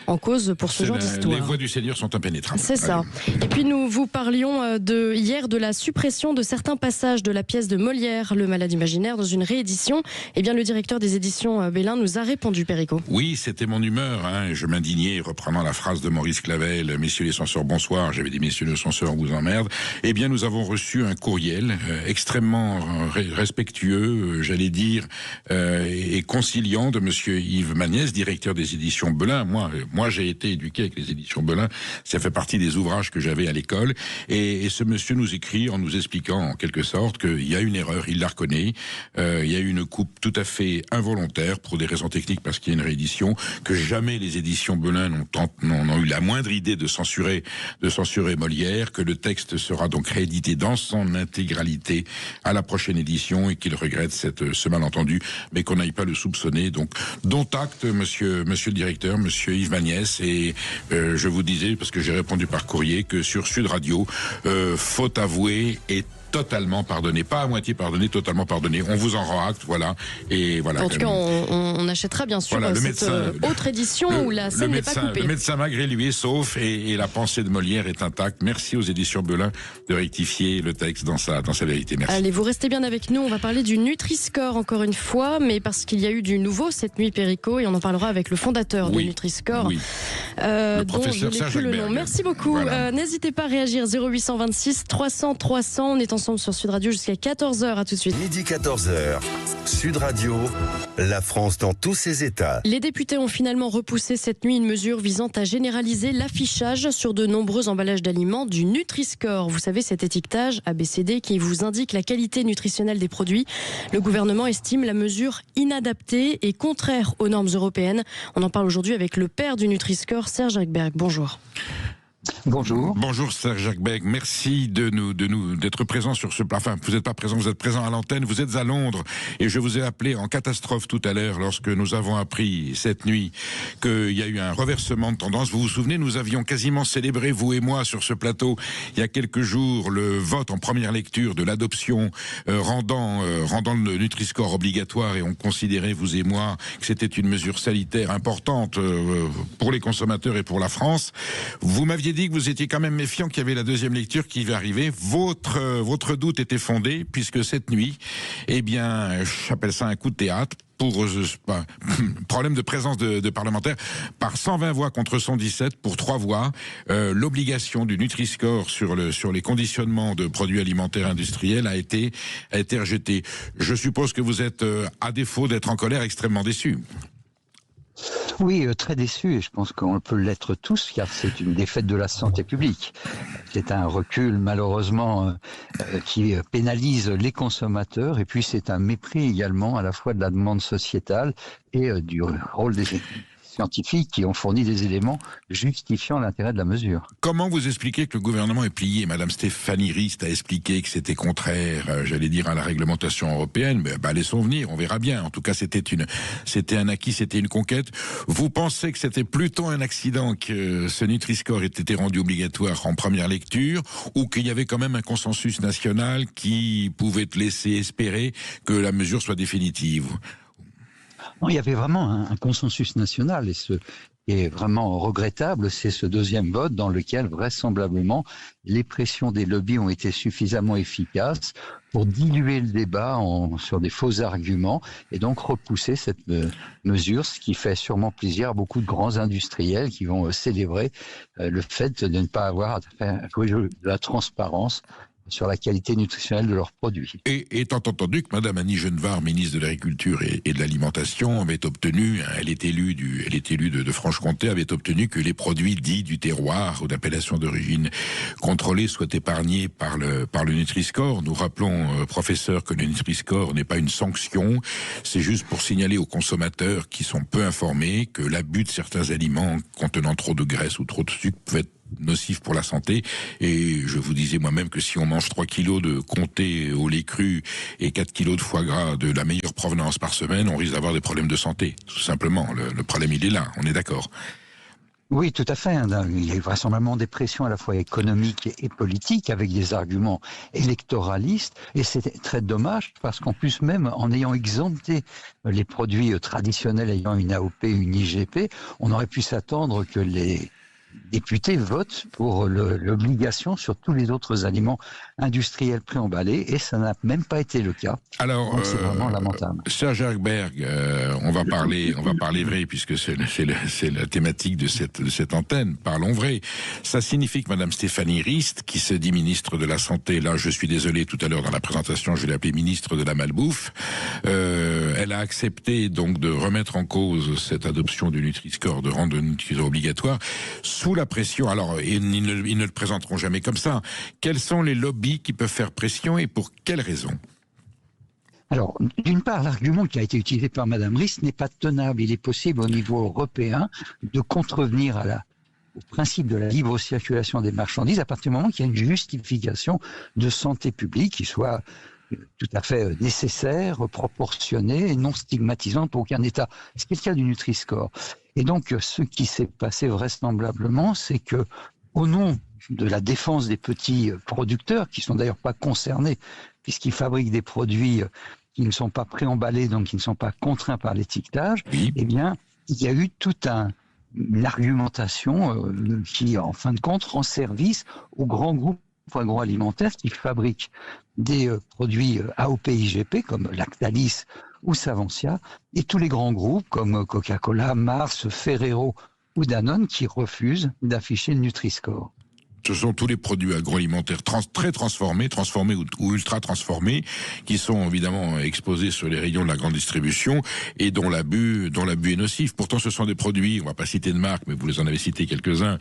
en cause pour ce genre d'histoire. Les voies du Seigneur sont impénétrables. C'est ça. Et puis nous vous parlions hier de la suppression de certains passages de la pièce de Molière, Le Malade imaginaire, dans une réédition. Eh bien, le directeur des éditions Belin nous a répondu, Perico. Oui, c'était mon humeur. Je m'indignais, reprenant la phrase de Maurice Clavel, messieurs les censeurs, bonsoir. J'avais dit, messieurs les censeurs, on vous emmerde. Eh bien, nous avons reçu un courriel extrêmement respectueux, j'allais dire, et conciliant de monsieur Yves Magnès, directeur des éditions Belin. Moi, j'ai été éduqué avec les éditions Belin. Ça fait partie des ouvrages que j'avais à l'école. Et ce monsieur nous écrit en nous expliquant, en quelque sorte, qu'il y a une erreur, il la reconnaît. Il y a eu une coupe tout à fait involontaire pour des raisons techniques, parce qu'il y a une réédition, que jamais les éditions Belin n'ont eu la moindre idée de censurer Molière, que le texte sera donc réédité dans son intégralité à la prochaine édition et qu'il regrette ce malentendu, mais qu'on n'aille pas le soupçonner. Donc, dont acte, monsieur le directeur, monsieur Yves Magnès, et je vous disais, parce que j'ai répondu par courrier, que sur Sud Radio, faute avouée est totalement pardonné, pas à moitié pardonné, totalement pardonné. On vous en rend acte, voilà. Et voilà. En tout cas, on achètera bien sûr voilà, cette autre édition où la scène n'est pas coupée. Le médecin Magret, lui, est sauf et la pensée de Molière est intacte. Merci aux éditions Belin de rectifier le texte dans sa vérité. Merci. Allez, vous restez bien avec nous. On va parler du Nutri-Score encore une fois, mais parce qu'il y a eu du nouveau cette nuit, Perico, et on en parlera avec le fondateur du Nutri-Score, le professeur dont je n'ai Serge plus le nom. Jacqueberg. Merci beaucoup. Voilà. N'hésitez pas à réagir 0826 300 300. On est ensemble sur Sud Radio jusqu'à 14h. À tout de suite. Midi 14h. Sud Radio, la France dans tous ses états. Les députés ont finalement repoussé cette nuit une mesure visant à généraliser l'affichage sur de nombreux emballages d'aliments du Nutri-Score. Vous savez, cet étiquetage ABCD qui vous indique la qualité nutritionnelle des produits. Le gouvernement estime la mesure inadaptée et contraire aux normes européennes. On en parle aujourd'hui avec le père du Nutri-Score, Serge Jacqueberg. Bonjour. Bonjour. Bonjour Serge Jacqueberg, merci d'être présent sur ce plateau. Enfin, vous n'êtes pas présent, vous êtes présent à l'antenne, vous êtes à Londres et je vous ai appelé en catastrophe tout à l'heure lorsque nous avons appris cette nuit qu'il y a eu un reversement de tendance. Vous vous souvenez, nous avions quasiment célébré, vous et moi, sur ce plateau, il y a quelques jours, le vote en première lecture de l'adoption rendant le Nutri-Score obligatoire et on considérait, vous et moi, que c'était une mesure sanitaire importante pour les consommateurs et pour la France. Vous m'aviez dit que vous étiez quand même méfiant qu'il y avait la deuxième lecture qui va arriver. Votre doute était fondé puisque cette nuit, eh bien, j'appelle ça un coup de théâtre pour problème de présence de parlementaires, par 120 voix contre 117 pour 3 voix, l'obligation du Nutri-Score sur les conditionnements de produits alimentaires industriels a été rejetée. Je suppose que vous êtes, à défaut d'être en colère, extrêmement déçu. Oui, très déçu, et je pense qu'on peut l'être tous, car c'est une défaite de la santé publique. C'est un recul, malheureusement, qui pénalise les consommateurs, et puis c'est un mépris également à la fois de la demande sociétale et du rôle des scientifiques qui ont fourni des éléments justifiant l'intérêt de la mesure. Comment vous expliquez que le gouvernement est plié? Madame Stéphanie Rist a expliqué que c'était contraire, j'allais dire, à la réglementation européenne, mais laissons venir, on verra bien. En tout cas, c'était un acquis, c'était une conquête. Vous pensez que c'était plutôt un accident que ce Nutri-Score ait été rendu obligatoire en première lecture, ou qu'il y avait quand même un consensus national qui pouvait laisser espérer que la mesure soit définitive? Non, il y avait vraiment un consensus national, et ce qui est vraiment regrettable, c'est ce deuxième vote dans lequel vraisemblablement les pressions des lobbies ont été suffisamment efficaces pour diluer le débat sur des faux arguments et donc repousser cette mesure, ce qui fait sûrement plaisir à beaucoup de grands industriels qui vont célébrer le fait de ne pas avoir à faire jouer de la transparence sur la qualité nutritionnelle de leurs produits. Et étant entendu que Madame Annie Genevard, ministre de l'Agriculture et de l'Alimentation, avait obtenu, elle est élue de Franche-Comté, avait obtenu que les produits dits du terroir ou d'appellation d'origine contrôlée soient épargnés par le Nutri-Score. Nous rappelons, professeur, que le Nutri-Score n'est pas une sanction, c'est juste pour signaler aux consommateurs qui sont peu informés que l'abus de certains aliments contenant trop de graisse ou trop de sucre peut être nocif pour la santé. Et je vous disais moi-même que si on mange 3 kilos de comté au lait cru et 4 kilos de foie gras de la meilleure provenance par semaine, on risque d'avoir des problèmes de santé. Tout simplement, le problème il est là, on est d'accord. Oui, tout à fait. Il y a vraisemblablement des pressions à la fois économiques et politiques avec des arguments électoralistes. Et c'est très dommage parce qu'en plus, même en ayant exempté les produits traditionnels ayant une AOP, une IGP, on aurait pu s'attendre que les députés votent pour l'obligation sur tous les autres aliments industriels préemballés, et ça n'a même pas été le cas. Alors, c'est vraiment lamentable. Serge Jacqueberg, on va parler vrai, puisque c'est la thématique de cette antenne. Parlons vrai. Ça signifie que Madame Stéphanie Rist, qui se dit ministre de la Santé, là, je suis désolé, tout à l'heure dans la présentation, je l'ai appelée ministre de la Malbouffe, elle a accepté donc de remettre en cause cette adoption du Nutri-Score, de rendre le Nutri-Score obligatoire, sous la pression. Alors, ils ne le présenteront jamais comme ça. Quels sont les lobbies qui peuvent faire pression et pour quelles raisons? Alors, d'une part, l'argument qui a été utilisé par Madame Rist n'est pas tenable. Il est possible au niveau européen de contrevenir au principe de la libre circulation des marchandises à partir du moment qu'il y a une justification de santé publique qui soit tout à fait nécessaire, proportionnée et non stigmatisante pour aucun État. C'est le cas du Nutri-Score. Et donc, ce qui s'est passé vraisemblablement, c'est que, au nom de la défense des petits producteurs, qui sont d'ailleurs pas concernés, puisqu'ils fabriquent des produits qui ne sont pas préemballés, donc qui ne sont pas contraints par l'étiquetage, eh bien, il y a eu toute une argumentation qui, en fin de compte, rend service aux grands groupes agroalimentaires qui fabriquent des produits AOP-IGP, comme Lactalis ou Savencia, et tous les grands groupes comme Coca-Cola, Mars, Ferrero ou Danone qui refusent d'afficher le Nutri-Score. Ce sont tous les produits agroalimentaires très transformés ou ultra transformés, qui sont évidemment exposés sur les rayons de la grande distribution et dont l'abus est nocif. Pourtant, ce sont des produits, on va pas citer de marque, mais vous en avez cité quelques-uns,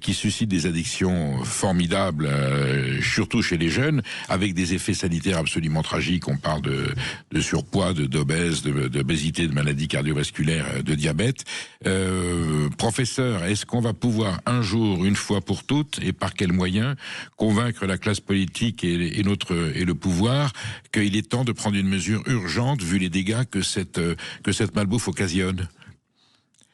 qui suscitent des addictions formidables, surtout chez les jeunes, avec des effets sanitaires absolument tragiques. On parle de surpoids, d'obésité, de maladies cardiovasculaires, de diabète. Professeur, est-ce qu'on va pouvoir un jour, une fois pour toutes, et par quels moyens, convaincre la classe politique et le pouvoir qu'il est temps de prendre une mesure urgente vu les dégâts que cette malbouffe occasionne?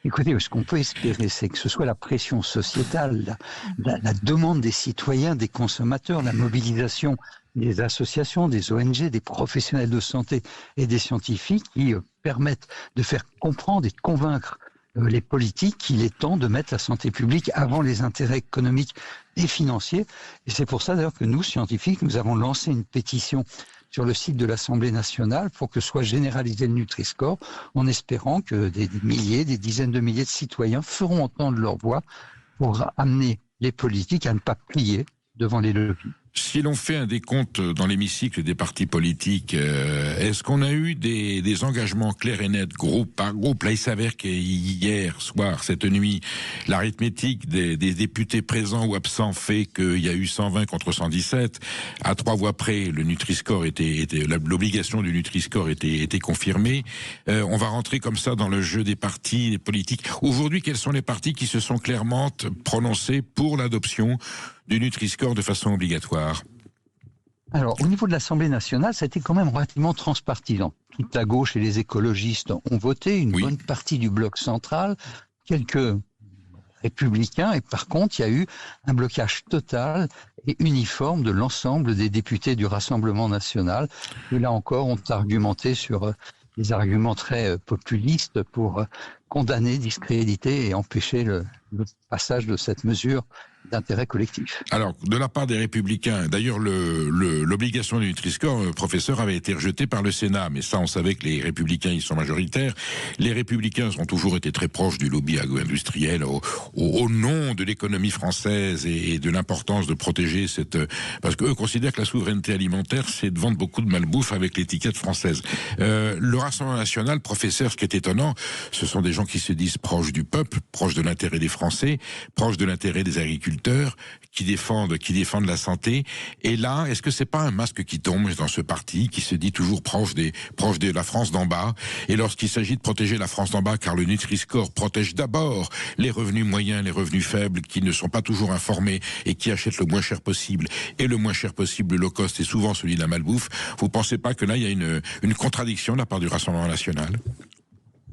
Écoutez, ce qu'on peut espérer, c'est que ce soit la pression sociétale, la demande des citoyens, des consommateurs, la mobilisation des associations, des ONG, des professionnels de santé et des scientifiques qui permettent de faire comprendre et de convaincre les politiques qu'il est temps de mettre la santé publique avant les intérêts économiques et financiers. Et c'est pour ça d'ailleurs que nous, scientifiques, nous avons lancé une pétition sur le site de l'Assemblée nationale pour que soit généralisé le Nutri-Score, en espérant que des milliers, des dizaines de milliers de citoyens feront entendre leur voix pour amener les politiques à ne pas plier devant les lobbies. Si l'on fait un décompte dans l'hémicycle des partis politiques, est-ce qu'on a eu des engagements clairs et nets, groupe par groupe? Là, il s'avère qu'hier soir, cette nuit, l'arithmétique des députés présents ou absents fait qu'il y a eu 120 contre 117. À 3 voix près, le Nutri-Score l'obligation du Nutri-Score était confirmée. On va rentrer comme ça dans le jeu des partis politiques. Aujourd'hui, quels sont les partis qui se sont clairement prononcés pour l'adoption du Nutri-Score de façon obligatoire? Alors, au niveau de l'Assemblée nationale, ça a été quand même relativement transpartisan. Toute la gauche et les écologistes ont voté, une bonne partie du bloc central, quelques républicains, et par contre, il y a eu un blocage total et uniforme de l'ensemble des députés du Rassemblement national, qui là encore ont argumenté sur des arguments très populistes pour condamner, discréditer et empêcher le passage de cette mesure d'intérêt collectif. Alors, de la part des Républicains, d'ailleurs, l'obligation du Nutri-Score, professeur, avait été rejetée par le Sénat, mais ça, on savait que les Républicains, ils sont majoritaires. Les Républicains ont toujours été très proches du lobby agro-industriel au nom de l'économie française et de l'importance de protéger parce qu'eux considèrent que la souveraineté alimentaire, c'est de vendre beaucoup de malbouffe avec l'étiquette française. Le Rassemblement national, professeur, ce qui est étonnant, ce sont des gens qui se disent proches du peuple, proches de l'intérêt des Français, proches de l'intérêt des agriculteurs, qui défendent la santé. Et là, est-ce que c'est pas un masque qui tombe dans ce parti qui se dit toujours proche de la France d'en bas? Et lorsqu'il s'agit de protéger la France d'en bas, car le Nutri-Score protège d'abord les revenus moyens, les revenus faibles, qui ne sont pas toujours informés et qui achètent le moins cher possible. Et le moins cher possible, le low cost, est souvent celui de la malbouffe. Vous pensez pas que là, il y a une contradiction de la part du Rassemblement national?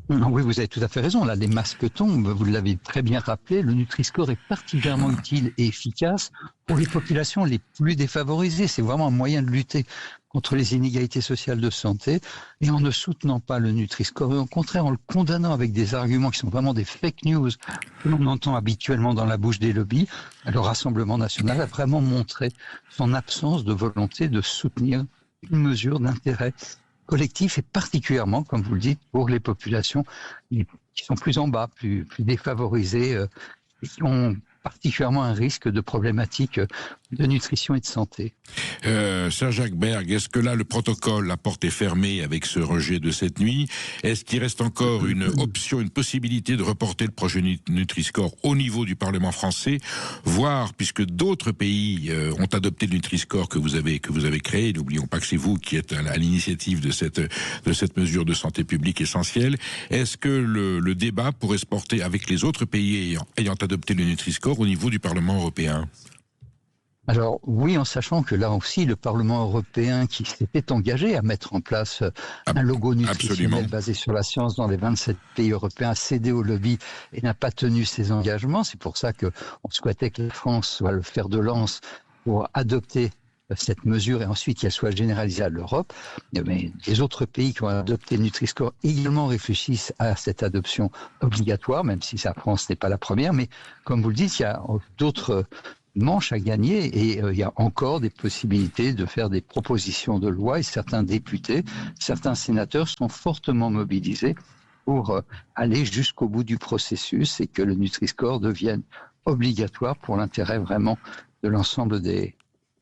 Oui, vous avez tout à fait raison. Là, les masques tombent. Vous l'avez très bien rappelé. Le Nutri-Score est particulièrement utile et efficace pour les populations les plus défavorisées. C'est vraiment un moyen de lutter contre les inégalités sociales de santé. Et en ne soutenant pas le Nutri-Score, et au contraire, en le condamnant avec des arguments qui sont vraiment des fake news que l'on entend habituellement dans la bouche des lobbies, le Rassemblement national a vraiment montré son absence de volonté de soutenir une mesure d'intérêt collectif et particulièrement, comme vous le dites, pour les populations qui sont plus en bas, plus défavorisées et qui ont particulièrement un risque de problématiques de nutrition et de santé. Serge-Jacques Berg, est-ce que là le protocole, la porte est fermée avec ce rejet de cette nuit? Est-ce qu'il reste encore une option, une possibilité de reporter le projet Nutri-Score au niveau du Parlement français, voire, puisque d'autres pays ont adopté le Nutri-Score que vous avez créé, n'oublions pas que c'est vous qui êtes à l'initiative de cette mesure de santé publique essentielle, est-ce que le débat pourrait se porter avec les autres pays ayant adopté le Nutri-Score au niveau du Parlement européen? Alors oui, en sachant que là aussi, le Parlement européen qui s'était engagé à mettre en place un logo nutritionnel basé sur la science dans les 27 pays européens a cédé au lobby et n'a pas tenu ses engagements. C'est pour ça qu'on souhaitait que la France soit le fer de lance pour adopter cette mesure et ensuite qu'elle soit généralisée à l'Europe. Mais les autres pays qui ont adopté le Nutri-Score également réfléchissent à cette adoption obligatoire, même si la France n'est pas la première. Mais comme vous le dites, il y a d'autres manche à gagner et il y a encore des possibilités de faire des propositions de loi et certains députés, certains sénateurs sont fortement mobilisés pour aller jusqu'au bout du processus et que le Nutri-Score devienne obligatoire pour l'intérêt vraiment de l'ensemble de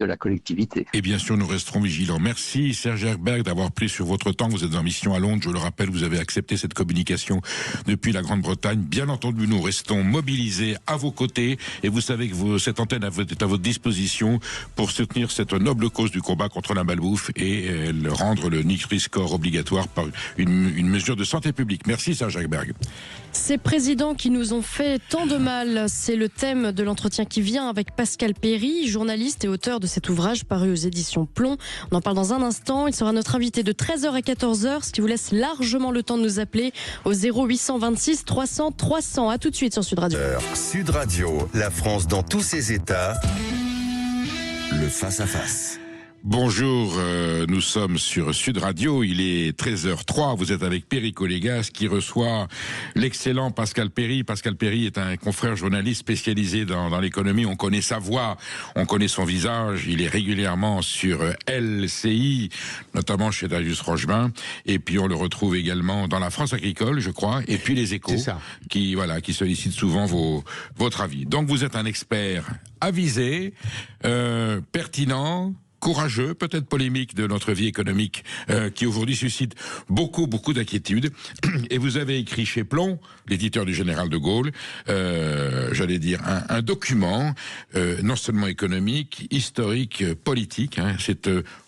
la collectivité. Et bien sûr, nous resterons vigilants. Merci Serge Herberg d'avoir pris sur votre temps. Vous êtes en mission à Londres, je le rappelle, vous avez accepté cette communication depuis la Grande-Bretagne. Bien entendu, nous restons mobilisés à vos côtés et vous savez que cette antenne est à votre disposition pour soutenir cette noble cause du combat contre la malbouffe et rendre le Nutri-Score obligatoire par une mesure de santé publique. Merci Serge Herberg. Ces présidents qui nous ont fait tant de mal, c'est le thème de l'entretien qui vient avec Pascal Perry, journaliste et auteur de cet ouvrage paru aux éditions Plomb. On en parle dans un instant. Il sera notre invité de 13h à 14h, ce qui vous laisse largement le temps de nous appeler au 0826 300 300. À tout de suite sur Sud Radio. Sud Radio, la France dans tous ses états. Le face-à-face. Bonjour, nous sommes sur Sud Radio, il est 13h03, vous êtes avec Perico Légas qui reçoit l'excellent Pascal Perry. Pascal Perry est un confrère journaliste spécialisé dans l'économie, on connaît sa voix, on connaît son visage, il est régulièrement sur LCI, notamment chez Darius Rochebain, et puis on le retrouve également dans la France agricole, je crois, et puis les Échos, qui sollicitent souvent votre avis. Donc vous êtes un expert avisé, pertinent, courageux, peut-être polémique de notre vie économique qui aujourd'hui suscite beaucoup d'inquiétudes. Et vous avez écrit chez Plomb, l'éditeur du Général de Gaulle, j'allais dire un document non seulement économique, historique, politique.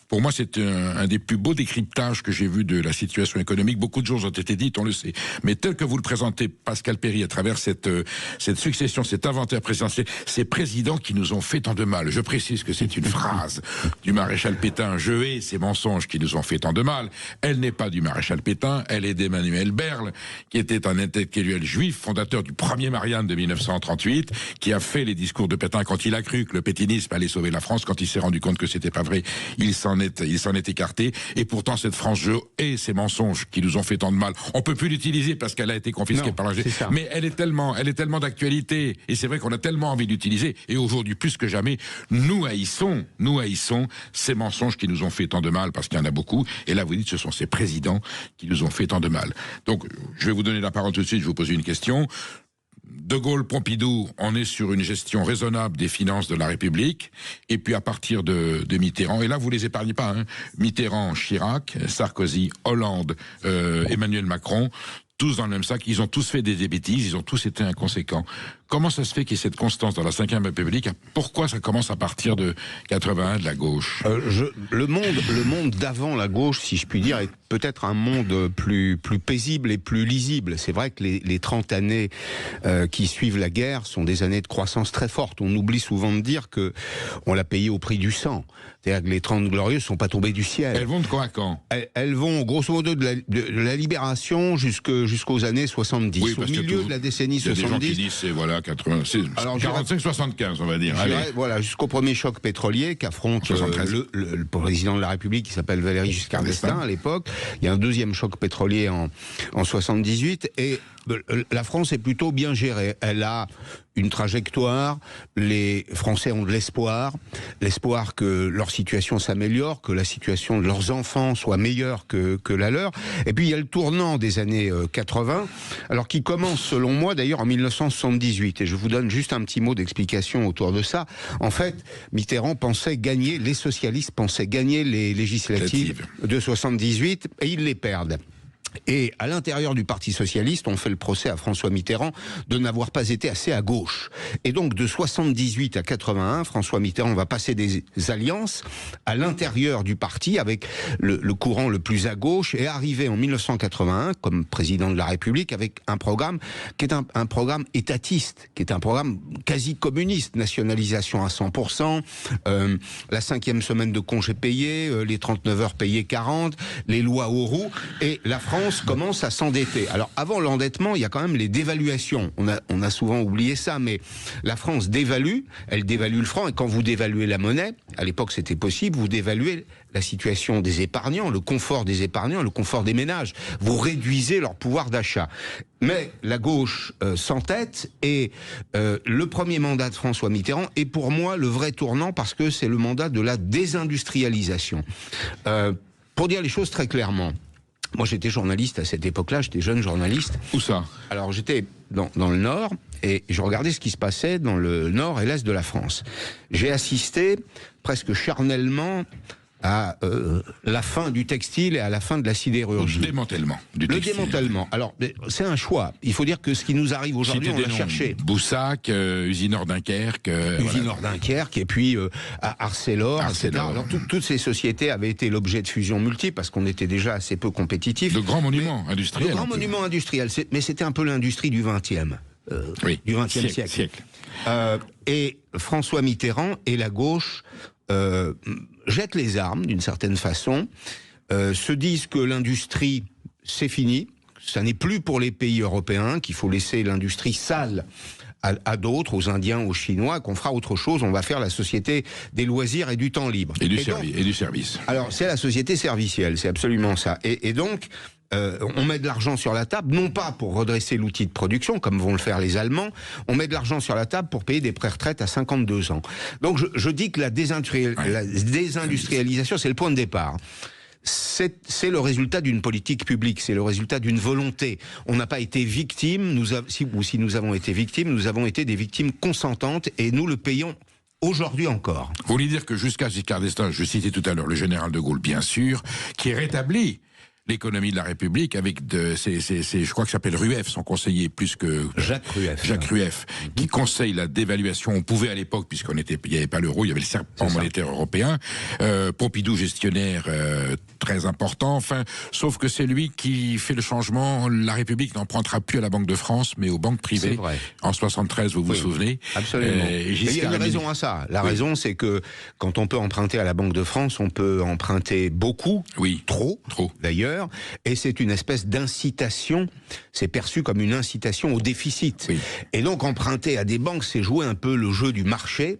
Pour moi, c'est un des plus beaux décryptages que j'ai vu de la situation économique. Beaucoup de choses ont été dites, on le sait. Mais tel que vous le présentez, Pascal Perry, à travers cette succession, cet inventaire présidentiel, ces présidents qui nous ont fait tant de mal. Je précise que c'est une phrase du maréchal Pétain. Je hais ces mensonges qui nous ont fait tant de mal. Elle n'est pas du maréchal Pétain, elle est d'Emmanuel Berle, qui était un intellectuel juif, fondateur du premier Marianne de 1938, qui a fait les discours de Pétain quand il a cru que le pétainisme allait sauver la France. Quand il s'est rendu compte que c'était pas vrai, il s'en est écarté, et pourtant cette France, je hais ces mensonges qui nous ont fait tant de mal. On peut plus l'utiliser parce qu'elle a été confisquée par la justice, mais elle est tellement d'actualité, et c'est vrai qu'on a tellement envie d'utiliser, et aujourd'hui plus que jamais, nous haïssons ces mensonges qui nous ont fait tant de mal, parce qu'il y en a beaucoup, et là vous dites ce sont ces présidents qui nous ont fait tant de mal. Donc je vais vous donner la parole tout de suite, je vais vous poser une question. De Gaulle, Pompidou, on est sur une gestion raisonnable des finances de la République, et puis à partir de Mitterrand, et là vous les épargnez pas, Mitterrand, Chirac, Sarkozy, Hollande, Emmanuel Macron, tous dans le même sac, ils ont tous fait des bêtises, ils ont tous été inconséquents. Comment ça se fait qu'il y ait cette constance dans la Ve République? Pourquoi ça commence à partir de 81 de la gauche? Le monde d'avant la gauche, si je puis dire, est peut-être un monde plus paisible et plus lisible. C'est vrai que les 30 années qui suivent la guerre sont des années de croissance très forte. On oublie souvent de dire que on l'a payé au prix du sang. C'est-à-dire que les 30 glorieuses sont pas tombées du ciel. Elles vont de quoi à quand? Elles vont grosso modo de la libération jusqu'aux années 70. Oui, au milieu de la décennie 70. Il y a des gens qui disent c'est 45-75 on va dire. Voilà, jusqu'au premier choc pétrolier qu'affronte le président de la République qui s'appelle Valéry Giscard d'Estaing à l'époque. Il y a un deuxième choc pétrolier en 78 et la France est plutôt bien gérée. Elle a une trajectoire, les Français ont de l'espoir que leur situation s'améliore, que la situation de leurs enfants soit meilleure que la leur. Et puis il y a le tournant des années 80, alors qui commence selon moi d'ailleurs en 1978. Et je vous donne juste un petit mot d'explication autour de ça. En fait, Mitterrand les socialistes pensaient gagner les législatives de 78 et ils les perdent. Et à l'intérieur du Parti socialiste, on fait le procès à François Mitterrand de n'avoir pas été assez à gauche. Et donc de 78 à 81, François Mitterrand va passer des alliances à l'intérieur du parti avec le courant le plus à gauche et arriver en 1981 comme président de la République avec un programme qui est un programme étatiste, qui est un programme quasi communiste, nationalisation à 100%, la 5e semaine de congés payés, les 39 heures payées 40, les lois Auroux, et la France commence à s'endetter. Alors avant l'endettement, il y a quand même les dévaluations. On a souvent oublié ça, mais la France dévalue, elle dévalue le franc, et quand vous dévaluez la monnaie, à l'époque c'était possible, vous dévaluez la situation des épargnants, le confort des épargnants, le confort des ménages. Vous réduisez leur pouvoir d'achat. Mais la gauche s'entête, et le premier mandat de François Mitterrand est pour moi le vrai tournant, parce que c'est le mandat de la désindustrialisation. Pour dire les choses très clairement, moi, j'étais journaliste à cette époque-là, j'étais jeune journaliste. Où ça? Alors, j'étais dans le Nord, et je regardais ce qui se passait dans le Nord et l'Est de la France. J'ai assisté, presque charnellement, à la fin du textile et à la fin de la sidérurgie. Le démantèlement du textile. Le démantèlement. Alors, c'est un choix. Il faut dire que ce qui nous arrive aujourd'hui, on l'a cherché. Boussac, Usinor Dunkerque. Usinor Dunkerque, et puis Arcelor, etc. Alors, toutes ces sociétés avaient été l'objet de fusions multiples, parce qu'on était déjà assez peu compétitifs. De grands monuments industriels. De grands monuments industriels. Mais c'était un peu l'industrie du 20e. Du 20e siècle. Et François Mitterrand et la gauche jettent les armes d'une certaine façon, se disent que l'industrie c'est fini, ça n'est plus pour les pays européens, qu'il faut laisser l'industrie sale à d'autres, aux Indiens, aux Chinois, qu'on fera autre chose, on va faire la société des loisirs et du temps libre. Et du service. Alors c'est la société servicielle, c'est absolument ça. Et donc on met de l'argent sur la table, non pas pour redresser l'outil de production, comme vont le faire les Allemands, on met de l'argent sur la table pour payer des pré-retraites à 52 ans. Donc je dis que la désindustrialisation, c'est le point de départ. C'est le résultat d'une politique publique, c'est le résultat d'une volonté. On n'a pas été victime, si nous avons été victimes, nous avons été des victimes consentantes, et nous le payons aujourd'hui encore. Vous voulez dire que jusqu'à Giscard d'Estaing, je citais tout à l'heure le général de Gaulle, bien sûr, qui rétablit l'économie de la République avec je crois que ça s'appelle Rueff, son conseiller, plus que Jacques Rueff, qui conseille la dévaluation. On pouvait à l'époque, puisqu'il n'y avait pas l'euro, il y avait le serpent monétaire européen. Pompidou, gestionnaire très important. Enfin, sauf que c'est lui qui fait le changement. La République n'empruntera plus à la Banque de France, mais aux banques privées. C'est vrai. En 73, vous vous souvenez? Absolument. Mais il y a une raison à ça. La raison, c'est que quand on peut emprunter à la Banque de France, on peut emprunter beaucoup, trop d'ailleurs. Et c'est une espèce d'incitation, c'est perçu comme une incitation au déficit. Et donc emprunter à des banques, c'est jouer un peu le jeu du marché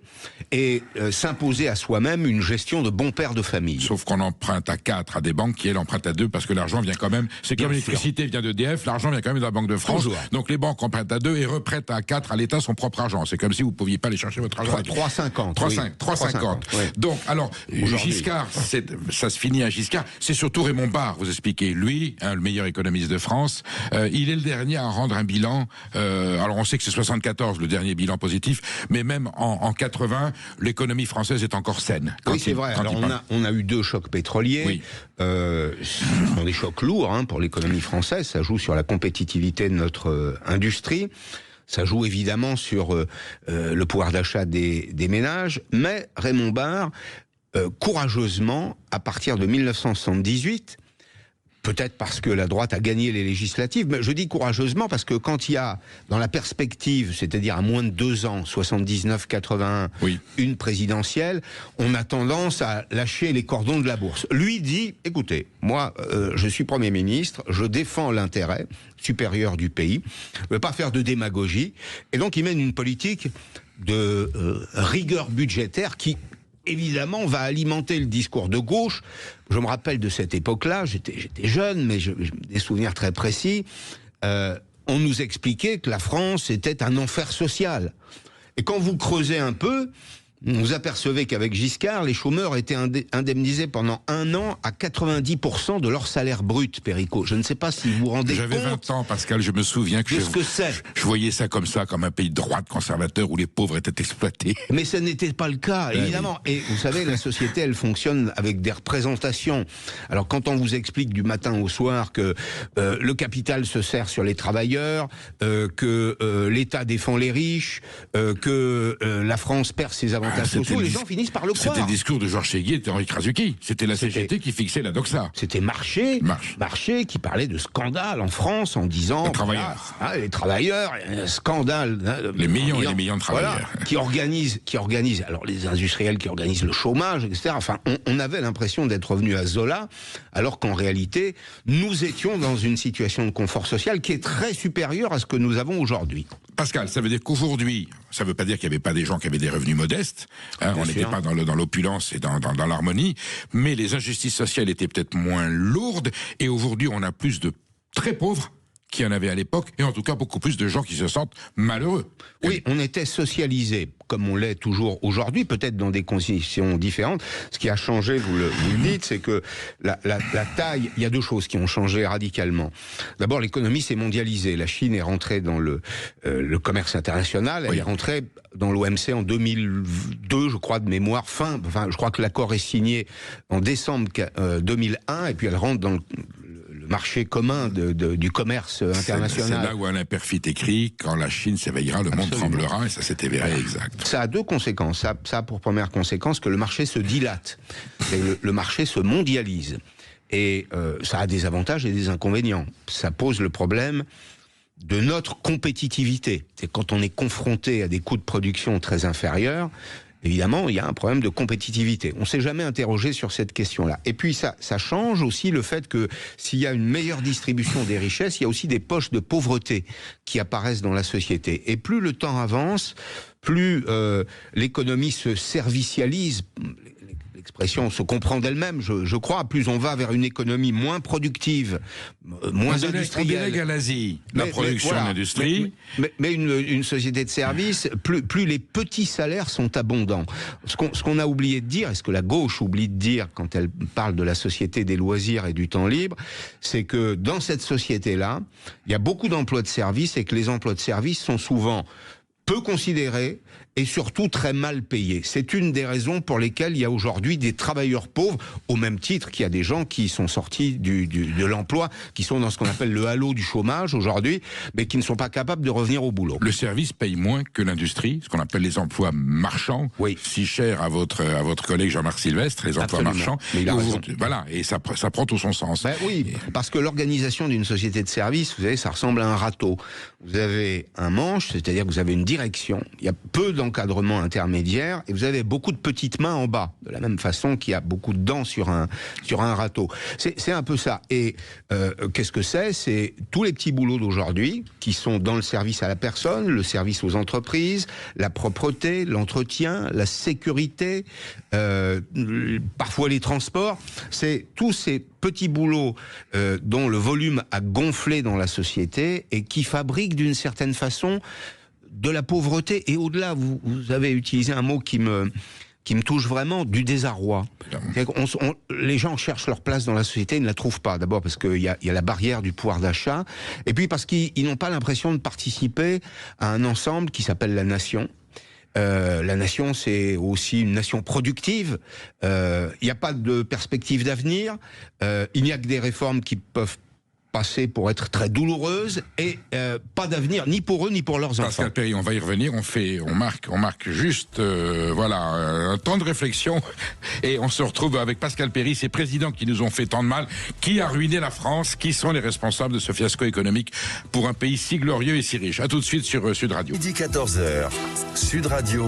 et s'imposer à soi-même une gestion de bon père de famille. Sauf qu'on emprunte à 4 à des banques qui, elles, empruntent à 2, parce que l'argent vient quand même, c'est comme l'électricité vient d'EDF, l'argent vient quand même de la Banque de France. Toujours. Donc les banques empruntent à 2 et reprêtent à 4 à l'État son propre argent. C'est comme si vous ne pouviez pas aller chercher votre argent. 3,50. 3,50. Donc, alors, Giscard, ça se finit à Giscard. C'est surtout Raymond Barre, vous expliquez. Lui, le meilleur économiste de France, il est le dernier à rendre un bilan. Alors on sait que c'est 74 le dernier bilan positif, mais même en 80, l'économie française est encore saine. Oui, c'est vrai. Alors on a eu 2 chocs pétroliers. Ce sont des chocs lourds pour l'économie française. Ça joue sur la compétitivité de notre industrie. Ça joue évidemment sur le pouvoir d'achat des ménages. Mais Raymond Barre, courageusement, à partir de 1978, peut-être parce que la droite a gagné les législatives, mais je dis courageusement parce que quand il y a, dans la perspective, c'est-à-dire à moins de 2 ans, 79-81, une présidentielle, on a tendance à lâcher les cordons de la bourse. Lui dit, écoutez, moi, je suis Premier ministre, je défends l'intérêt supérieur du pays, je ne veux pas faire de démagogie, et donc il mène une politique de rigueur budgétaire qui, évidemment, va alimenter le discours de gauche. Je me rappelle de cette époque-là, j'étais jeune, mais j'ai des souvenirs très précis. On nous expliquait que la France était un enfer social. Et quand vous creusez un peu, vous apercevez qu'avec Giscard, les chômeurs étaient indemnisés pendant 1 an à 90% de leur salaire brut, Perico. Je ne sais pas si vous vous rendez compte. J'avais 20 ans, Pascal, je me souviens que ce que c'est. Je voyais ça, comme un pays de droite conservateur où les pauvres étaient exploités. Mais ce n'était pas le cas, évidemment. Et vous savez, la société, elle fonctionne avec des représentations. Alors quand on vous explique du matin au soir que le capital se sert sur les travailleurs, que l'État défend les riches, que la France perd ses avantages sociaux, les gens finissent par le croire. C'était le discours de Georges Séguier et de Henri Krasuki. C'était la CGT qui fixait la doxa. C'était Marché qui parlait de scandale en France en disant... Les travailleurs. Les travailleurs, scandale. Les millions et les millions de travailleurs. Voilà, qui organisent, alors les industriels qui organisent le chômage, etc. Enfin, on avait l'impression d'être revenu à Zola, alors qu'en réalité, nous étions dans une situation de confort social qui est très supérieure à ce que nous avons aujourd'hui. Pascal, ça veut dire qu'aujourd'hui, ça ne veut pas dire qu'il n'y avait pas des gens qui avaient des revenus modestes, on n'était pas dans l'opulence et dans l'harmonie, mais les injustices sociales étaient peut-être moins lourdes, et aujourd'hui on a plus de très pauvres qu'il y en avait à l'époque, et en tout cas beaucoup plus de gens qui se sentent malheureux. Oui, on était socialisés, comme on l'est toujours aujourd'hui, peut-être dans des conditions différentes. Ce qui a changé, vous le dites, c'est que la taille, il y a 2 choses qui ont changé radicalement. D'abord, l'économie s'est mondialisée. La Chine est rentrée dans le commerce international, elle est rentrée dans l'OMC en 2002, je crois, de mémoire, je crois que l'accord est signé en décembre 2001, et puis elle rentre dans le marché commun du commerce international. C'est là où Alain Perfit écrit « Quand la Chine s'éveillera, le monde tremblera », et ça s'est avéré exact. Ça a 2 conséquences. Ça a pour première conséquence que le marché se dilate. Le marché se mondialise. Et ça a des avantages et des inconvénients. Ça pose le problème de notre compétitivité. C'est quand on est confronté à des coûts de production très inférieurs, évidemment, il y a un problème de compétitivité. On ne s'est jamais interrogé sur cette question-là. Et puis, ça change aussi le fait que s'il y a une meilleure distribution des richesses, il y a aussi des poches de pauvreté qui apparaissent dans la société. Et plus le temps avance, plus l'économie se servicialise. L'expression se comprend d'elle-même, je crois. Plus on va vers une économie moins productive, moins industrielle. On délègue à l'Asie la production d'industrie. Mais une société de services, plus les petits salaires sont abondants. Ce qu'on a oublié de dire, et ce que la gauche oublie de dire quand elle parle de la société des loisirs et du temps libre, c'est que dans cette société-là, il y a beaucoup d'emplois de services et que les emplois de services sont souvent peu considérés et surtout très mal payés. C'est une des raisons pour lesquelles il y a aujourd'hui des travailleurs pauvres, au même titre qu'il y a des gens qui sont sortis de l'emploi, qui sont dans ce qu'on appelle le halo du chômage aujourd'hui, mais qui ne sont pas capables de revenir au boulot. Le service paye moins que l'industrie, ce qu'on appelle les emplois marchands, si chers à votre collègue Jean-Marc Sylvestre, les emplois marchands. Mais il a raison. Voilà, et ça prend tout son sens. Oui, parce que l'organisation d'une société de service, vous savez, ça ressemble à un râteau. Vous avez un manche, c'est-à-dire que vous avez une direction, il y a peu d'encadrement intermédiaire, et vous avez beaucoup de petites mains en bas, de la même façon qu'il y a beaucoup de dents sur un râteau. C'est un peu ça. Et qu'est-ce que c'est? C'est tous les petits boulots d'aujourd'hui qui sont dans le service à la personne, le service aux entreprises, la propreté, l'entretien, la sécurité, parfois les transports. C'est tous ces petits boulots dont le volume a gonflé dans la société et qui fabriquent d'une certaine façon de la pauvreté. Et au-delà, vous avez utilisé un mot qui me touche vraiment, du désarroi. Les gens cherchent leur place dans la société, ils ne la trouvent pas. D'abord parce qu'il y a la barrière du pouvoir d'achat, et puis parce qu'ils n'ont pas l'impression de participer à un ensemble qui s'appelle la nation. La nation, c'est aussi une nation productive. Il n'y a pas de perspective d'avenir. Il n'y a que des réformes qui peuvent passer pour être très douloureuses et pas d'avenir ni pour eux ni pour leurs enfants. Pascal Perry, on va y revenir. On marque juste un temps de réflexion et on se retrouve avec Pascal Perry, ces présidents qui nous ont fait tant de mal, qui a ruiné la France, qui sont les responsables de ce fiasco économique pour un pays si glorieux et si riche. À tout de suite sur Sud Radio. Midi 14h, Sud Radio,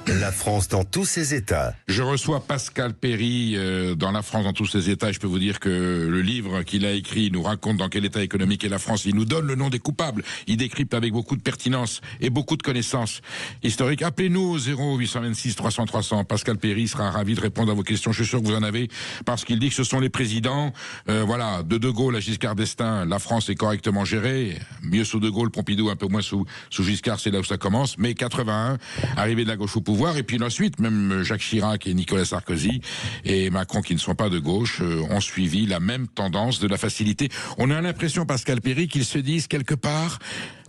la France dans tous ses états. Je reçois Pascal Perry dans La France dans tous ses états, et je peux vous dire que le livre qu'il a écrit nous raconte dans dans quel état économique est la France. Il nous donne le nom des coupables. Il décrypte avec beaucoup de pertinence et beaucoup de connaissances historiques. Appelez-nous au 0826 300 300. Pascal Perry sera ravi de répondre à vos questions. Je suis sûr que vous en avez, parce qu'il dit que ce sont les présidents, de Gaulle à Giscard d'Estaing, la France est correctement gérée. Mieux sous De Gaulle, Pompidou un peu moins sous Giscard, c'est là où ça commence. Mais 81, arrivée de la gauche au pouvoir. Et puis ensuite, même Jacques Chirac et Nicolas Sarkozy et Macron, qui ne sont pas de gauche, ont suivi la même tendance de la facilité. On a l'impression, Pascal Perry, qu'ils se disent quelque part...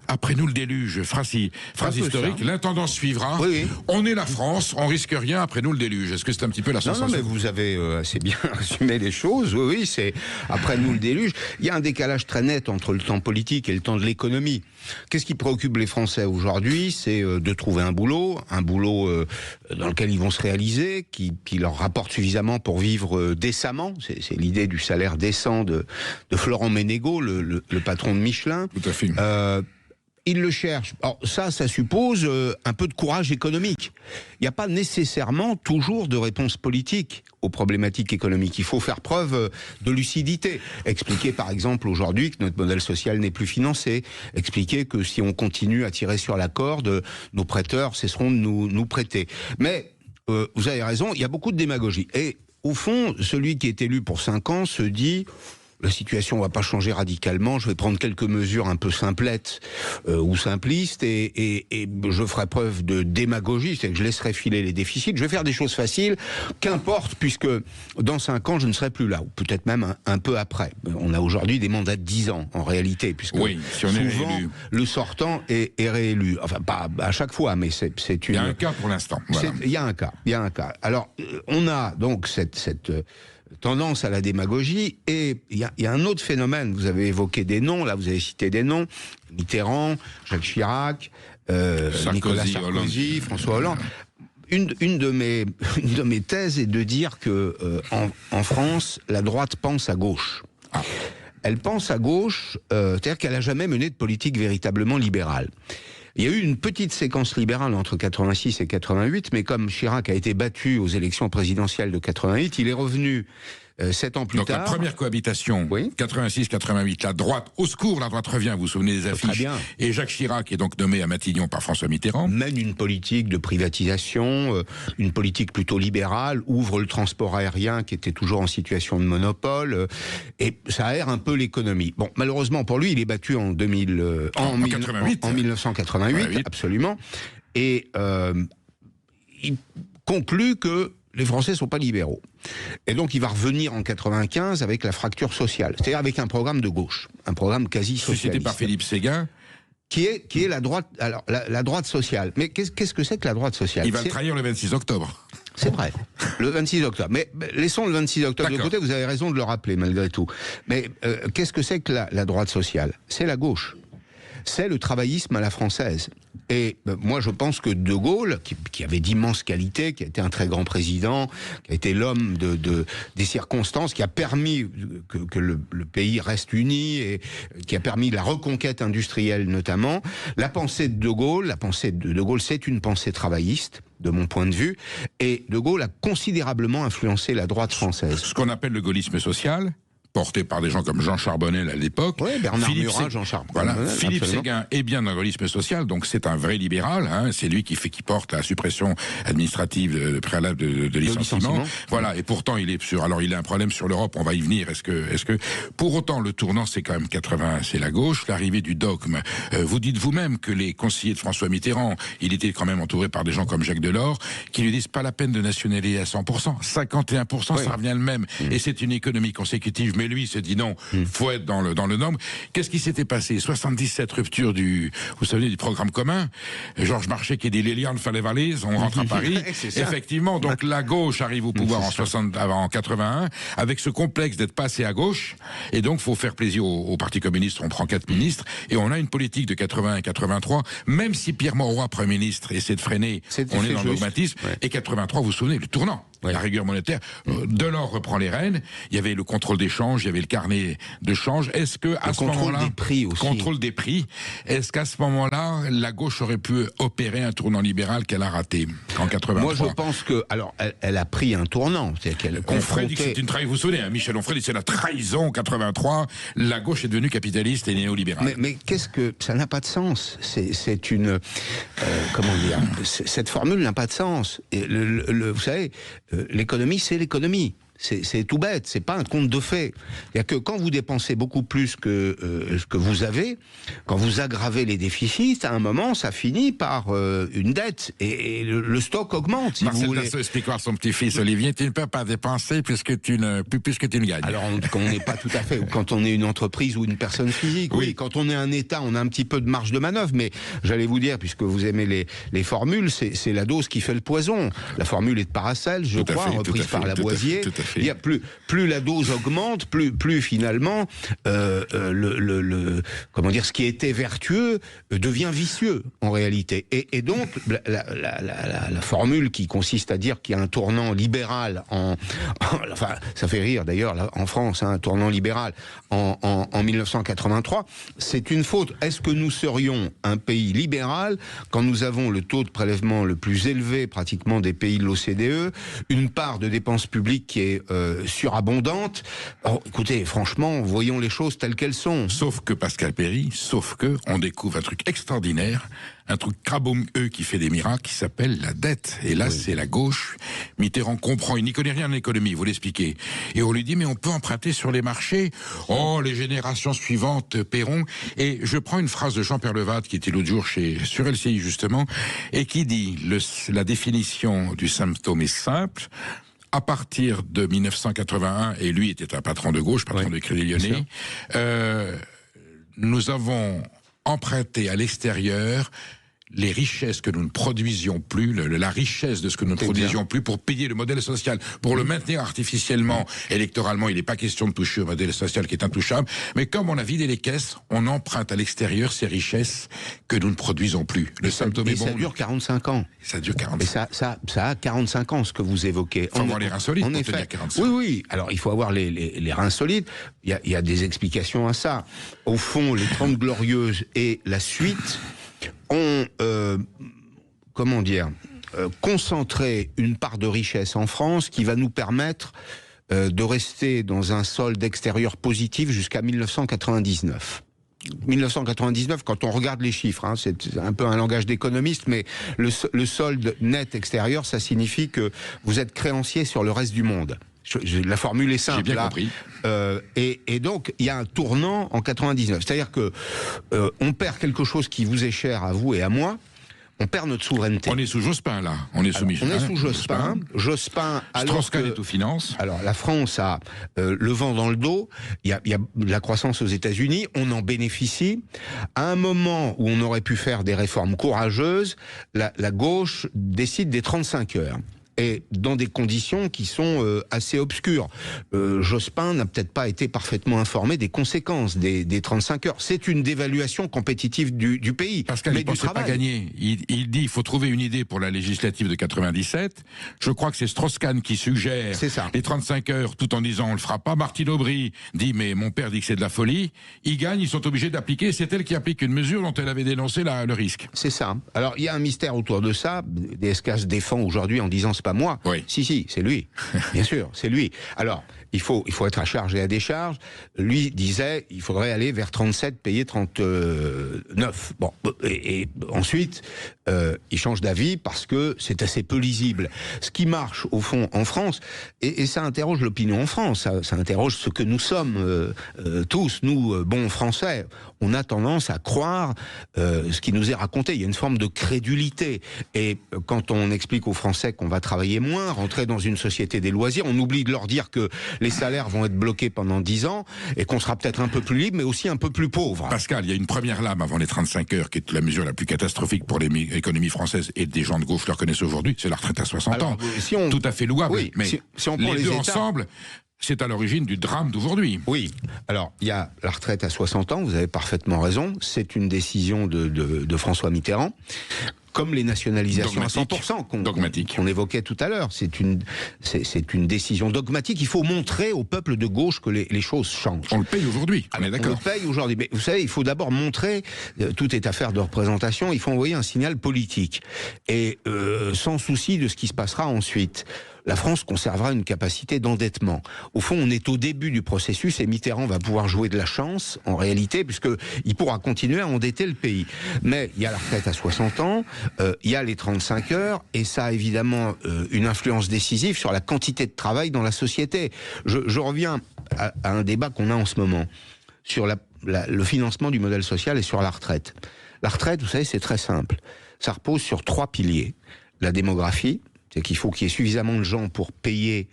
Après nous le déluge, phrase historique, l'intendance suivra, oui. On est la France, on risque rien, après nous le déluge. Est-ce que c'est un petit peu la sensation? Non, mais vous avez assez bien assumé les choses, oui, c'est après nous le déluge. Il y a un décalage très net entre le temps politique et le temps de l'économie. Qu'est-ce qui préoccupe les Français aujourd'hui? C'est de trouver un boulot dans lequel ils vont se réaliser, qui leur rapporte suffisamment pour vivre décemment. C'est l'idée du salaire décent de Florent Ménégo, le patron de Michelin. Tout à fait. Ils le cherchent. Alors ça suppose un peu de courage économique. Il n'y a pas nécessairement toujours de réponse politique aux problématiques économiques. Il faut faire preuve de lucidité. Expliquer par exemple aujourd'hui que notre modèle social n'est plus financé. Expliquer que si on continue à tirer sur la corde, nos prêteurs cesseront de nous prêter. Mais vous avez raison, il y a beaucoup de démagogie. Et au fond, celui qui est élu pour 5 ans se dit... La situation ne va pas changer radicalement, je vais prendre quelques mesures un peu simplettes ou simplistes et je ferai preuve de démagogie, c'est que je laisserai filer les déficits, je vais faire des choses faciles, qu'importe, puisque dans 5 ans je ne serai plus là, ou peut-être même un peu après. On a aujourd'hui des mandats de 10 ans en réalité, puisque oui, si on est souvent réélu. Le sortant est réélu, enfin pas à chaque fois, mais c'est une... Il y a un cas pour l'instant. Voilà. Il y a un cas. Alors on a donc cette tendance à la démagogie, et il y a un autre phénomène. Vous avez évoqué des noms, là vous avez cité des noms, Mitterrand, Jacques Chirac, Nicolas Sarkozy, François Hollande. Une de mes thèses est de dire que en France, la droite pense à gauche. Elle pense à gauche, c'est-à-dire qu'elle n'a jamais mené de politique véritablement libérale. Il y a eu une petite séquence libérale entre 86 et 88, mais comme Chirac a été battu aux élections présidentielles de 88, il est revenu 7 ans plus tard. Donc la première cohabitation, oui. 86-88, la droite, au secours, la droite revient, vous vous souvenez des affiches. Très bien. Et Jacques Chirac est donc nommé à Matignon par François Mitterrand. Mène une politique de privatisation, une politique plutôt libérale, ouvre le transport aérien qui était toujours en situation de monopole, et ça aère un peu l'économie. Bon, malheureusement pour lui, il est battu en 1988, absolument, et il conclut que les Français ne sont pas libéraux. Et donc il va revenir en 95 avec la fracture sociale, c'est-à-dire avec un programme de gauche, un programme quasi socialiste. Suscité par Philippe Séguin. Qui est la droite, alors la droite sociale. Mais qu'est-ce que c'est que la droite sociale? Il va le trahir le 26 octobre. C'est vrai, le 26 octobre. Mais laissons le 26 octobre de côté, vous avez raison de le rappeler malgré tout. Mais qu'est-ce que c'est que la droite sociale? C'est la gauche. C'est le travaillisme à la française. Et moi, je pense que De Gaulle, qui avait d'immenses qualités, qui a été un très grand président, qui a été l'homme des circonstances, qui a permis que le pays reste uni, et qui a permis la reconquête industrielle notamment, la pensée de De Gaulle, c'est une pensée travailliste, de mon point de vue, et De Gaulle a considérablement influencé la droite française. Ce qu'on appelle le gaullisme social, porté par des gens comme Jean Charbonnel à l'époque. Oui, Bernard Murat, Jean Charbonnel. Voilà, Philippe Séguin est bien dans le gaullisme social, donc c'est un vrai libéral. Hein, c'est lui qui porte la suppression administrative préalable de licenciement. Voilà, et pourtant il est il a un problème sur l'Europe. On va y venir. Est-ce que pour autant le tournant c'est quand même 80, c'est la gauche, l'arrivée du dogme. Vous dites vous-même que les conseillers de François Mitterrand, il était quand même entouré par des gens comme Jacques Delors, qui lui disent pas la peine de nationaliser à 100%, 51%, ça revient le même. Et c'est une économie consécutive. Mais lui se dit non, faut être dans le nombre. Qu'est-ce qui s'était passé? 77 ruptures du programme commun. Georges Marchais qui dit l'Éliane fallait valise, on rentre à Paris. Effectivement, donc la gauche arrive au pouvoir en 81 avec ce complexe d'être passé à gauche, et donc faut faire plaisir au Parti communiste. On prend 4 ministres et on a une politique de 81 et 83. Même si Pierre Mauroy, Premier ministre, essaie de freiner, on est dans le dogmatisme. Et 83, vous vous souvenez, le tournant. la rigueur monétaire. Delors reprend les rênes. Il y avait le contrôle des changes, il y avait le carnet de change. Est-ce que à ce moment-là, des prix aussi. Contrôle des prix. Est-ce qu'à ce moment-là, la gauche aurait pu opérer un tournant libéral qu'elle a raté en 83? Moi, je pense que, alors, elle a pris un tournant, c'est qu'elle Onfray dit que c'est une trahison. Vous vous souvenez, Michel Onfray dit que c'est la trahison en 83. La gauche est devenue capitaliste et néolibérale. Mais qu'est-ce que ça n'a pas de sens? C'est une comment dire? Cette formule n'a pas de sens. Et vous savez, l'économie, c'est l'économie. C'est tout bête, c'est pas un conte de fées. C'est-à-dire que quand vous dépensez beaucoup plus que ce que vous avez, quand vous aggravez les déficits, à un moment, ça finit par une dette et le stock augmente. Si Marcel vous voulez. Dassault explique à son petit-fils Olivier, tu ne peux pas dépenser plus que tu ne gagnes. Alors, quand on n'est pas tout à fait, ou quand on est une entreprise ou une personne physique, oui. Quand on est un État, on a un petit peu de marge de manœuvre, mais j'allais vous dire, puisque vous aimez les formules, c'est la dose qui fait le poison. La formule est de Paracel, je crois, reprise par Lavoisier. Il y a plus la dose augmente, plus finalement comment dire, ce qui était vertueux devient vicieux en réalité. Et donc la formule qui consiste à dire qu'il y a un tournant libéral enfin ça fait rire d'ailleurs en France, un tournant libéral en 1983, c'est une faute. Est-ce que nous serions un pays libéral quand nous avons le taux de prélèvement le plus élevé pratiquement des pays de l'OCDE, une part de dépenses publiques qui est surabondante? Alors, écoutez, franchement, voyons les choses telles qu'elles sont. Sauf que Pascal Perry, on découvre un truc extraordinaire, un truc crabomineux qui fait des miracles, qui s'appelle la dette. Et là, c'est la gauche. Mitterrand comprend, il n'y connaît rien en économie, vous l'expliquez. Et on lui dit, mais on peut emprunter sur les marchés. Oh, les générations suivantes paieront. Et je prends une phrase de Jean-Pierre Levade, qui était l'autre jour sur LCI, justement, et qui dit, la définition du symptôme est simple. À partir de 1981, et lui était un patron de gauche, patron de Crédit Lyonnais, nous avons emprunté à l'extérieur les richesses que nous ne produisions plus, la richesse de ce que nous ne produisions plus pour payer le modèle social, pour le maintenir artificiellement. Électoralement, il n'est pas question de toucher au modèle social qui est intouchable, mais comme on a vidé les caisses, on emprunte à l'extérieur ces richesses que nous ne produisons plus. Le symptôme est bon. Ça dure 45 ans. Ça dure 45 ans. Mais ça a 45 ans, ce que vous évoquez. Il faut avoir les reins solides pour tenir 45 ans. Oui. Alors, il faut avoir les reins solides. Il y a des explications à ça. Au fond, les 30 Glorieuses et la suite ont, concentré une part de richesse en France qui va nous permettre de rester dans un solde extérieur positif jusqu'à 1999. 1999, quand on regarde les chiffres, c'est un peu un langage d'économiste, mais le solde net extérieur, ça signifie que vous êtes créancier sur le reste du monde. La formule est simple. J'ai bien compris. Et donc, il y a un tournant en 99. C'est-à-dire que on perd quelque chose qui vous est cher à vous et à moi. On perd notre souveraineté. On est sous Jospin, là. On est sous Michel. On est sous Jospin. Strauss-Kahn est aux finances. Alors, la France a le vent dans le dos. Il y a la croissance aux États-Unis. On en bénéficie. À un moment où on aurait pu faire des réformes courageuses, la gauche décide des 35 heures. Et dans des conditions qui sont assez obscures. Jospin n'a peut-être pas été parfaitement informé des conséquences des 35 heures. C'est une dévaluation compétitive du pays. Pascal, mais il ne pensait pas gagner. Il dit il faut trouver une idée pour la législative de 97. Je crois que c'est Strauss-Kahn qui suggère les 35 heures tout en disant on le fera pas. Martine Aubry dit mais mon père dit que c'est de la folie. Ils gagnent, ils sont obligés d'appliquer. C'est elle qui applique une mesure dont elle avait dénoncé le risque. C'est ça. Alors il y a un mystère autour de ça. DSK se défend aujourd'hui en disant pas moi. Oui. Si, c'est lui. Bien sûr, c'est lui. Alors, il faut être à charge et à décharge. Lui disait, il faudrait aller vers 37, payer 39. Bon, et ensuite, il change d'avis parce que c'est assez peu lisible. Ce qui marche, au fond, en France, et ça interroge l'opinion en France, ça interroge ce que nous sommes tous, nous, bons Français. On a tendance à croire ce qui nous est raconté. Il y a une forme de crédulité. Et quand on explique aux Français qu'on va travailler moins, rentrer dans une société des loisirs, on oublie de leur dire que les salaires vont être bloqués pendant 10 ans et qu'on sera peut-être un peu plus libre, mais aussi un peu plus pauvre. Pascal, il y a une première lame avant les 35 heures, qui est la mesure la plus catastrophique pour l'économie française, et des gens de gauche le reconnaissent aujourd'hui, c'est la retraite à 60 ans. Tout à fait louable, oui, mais si on prend les deux États ensemble... C'est à l'origine du drame d'aujourd'hui. Oui. Alors, il y a la retraite à 60 ans, vous avez parfaitement raison. C'est une décision de François Mitterrand. comme les nationalisations dogmatique. à 100% qu'on évoquait tout à l'heure. C'est une décision dogmatique. Il faut montrer au peuple de gauche que les choses changent. On le paye aujourd'hui, on est d'accord. On le paye aujourd'hui. Mais vous savez, il faut d'abord montrer, tout est affaire de représentation, il faut envoyer un signal politique. Et sans souci de ce qui se passera ensuite. La France conservera une capacité d'endettement. Au fond, on est au début du processus et Mitterrand va pouvoir jouer de la chance, en réalité, puisqu'il pourra continuer à endetter le pays. Mais il y a la retraite à 60 ans, il y a les 35 heures, et ça a évidemment une influence décisive sur la quantité de travail dans la société. Je reviens à un débat qu'on a en ce moment sur le financement du modèle social et sur la retraite. La retraite, vous savez, c'est très simple. Ça repose sur 3 piliers. La démographie, c'est qu'il faut qu'il y ait suffisamment de gens pour payer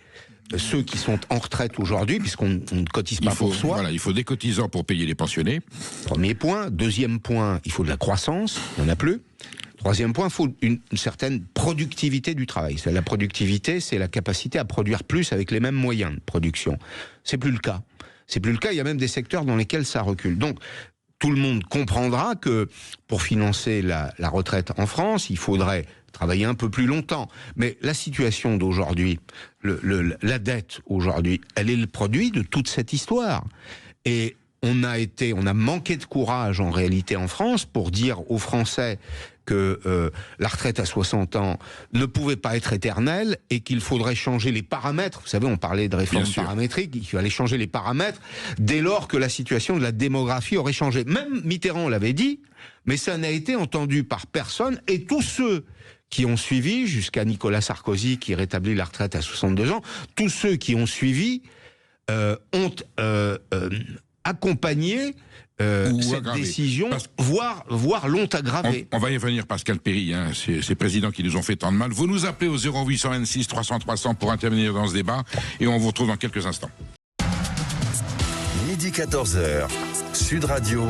ceux qui sont en retraite aujourd'hui, puisqu'on ne cotise pas pour soi. Voilà, il faut des cotisants pour payer les pensionnés. Premier point. Deuxième point, il faut de la croissance, il n'y en a plus. Troisième point, il faut une certaine productivité du travail. La productivité, c'est la capacité à produire plus avec les mêmes moyens de production. C'est plus le cas. C'est plus le cas, il y a même des secteurs dans lesquels ça recule. Donc, tout le monde comprendra que pour financer la retraite en France, il faudrait travailler un peu plus longtemps. Mais la situation d'aujourd'hui, la dette aujourd'hui, elle est le produit de toute cette histoire. Et on a manqué de courage en réalité en France pour dire aux Français que la retraite à 60 ans ne pouvait pas être éternelle et qu'il faudrait changer les paramètres. Vous savez, on parlait de réforme paramétrique, il fallait changer les paramètres dès lors que la situation de la démographie aurait changé. Même Mitterrand l'avait dit, mais ça n'a été entendu par personne, et tous ceux qui ont suivi, jusqu'à Nicolas Sarkozy qui rétablit la retraite à 62 ans, tous ceux qui ont suivi ont accompagné cette décision, voire l'ont aggravée. On va y revenir, Pascal Perry, ces présidents qui nous ont fait tant de mal. Vous nous appelez au 0826 300 300 pour intervenir dans ce débat, et on vous retrouve dans quelques instants. Midi 14h, Sud Radio,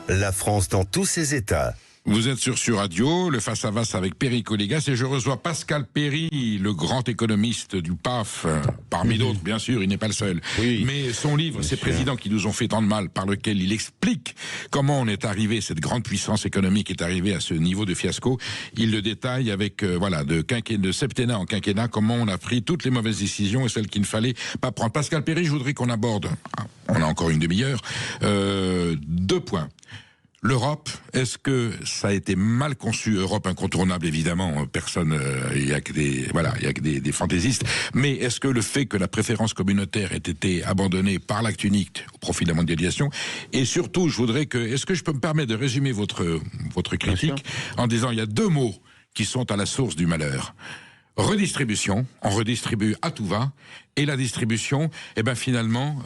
la France dans tous ses états. Vous êtes sur Radio, le face-à-face avec Perry Collégas, et je reçois Pascal Perry, le grand économiste du PAF, parmi d'autres, bien sûr, il n'est pas le seul. Oui, mais son livre, Ces présidents qui nous ont fait tant de mal, par lequel il explique comment on est arrivé, cette grande puissance économique est arrivée à ce niveau de fiasco, il le détaille avec, de septennat en quinquennat, comment on a pris toutes les mauvaises décisions et celles qu'il ne fallait pas prendre. Pascal Perry, je voudrais qu'on aborde, on a encore une demi-heure, 2 points. L'Europe, est-ce que ça a été mal conçu? Europe incontournable, évidemment, personne, il y a que des fantaisistes, mais est-ce que le fait que la préférence communautaire ait été abandonnée par l'acte unique au profit de la mondialisation, et surtout, est-ce que je peux me permettre de résumer votre critique en disant il y a 2 mots qui sont à la source du malheur. Redistribution, on redistribue à tout va, et la distribution, finalement,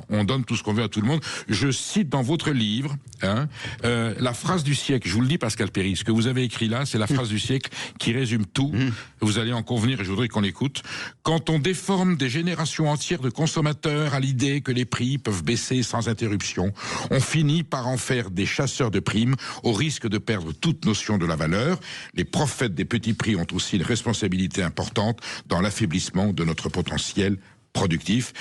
on donne tout ce qu'on veut à tout le monde. Je cite dans votre livre, la phrase du siècle, je vous le dis Pascal Perry, ce que vous avez écrit là, c'est la phrase du siècle qui résume tout, vous allez en convenir et je voudrais qu'on l'écoute. Quand on déforme des générations entières de consommateurs à l'idée que les prix peuvent baisser sans interruption, on finit par en faire des chasseurs de primes au risque de perdre toute notion de la valeur. Les prophètes des petits prix ont aussi une responsabilité importante dans l'affaiblissement de notre potentiel productif,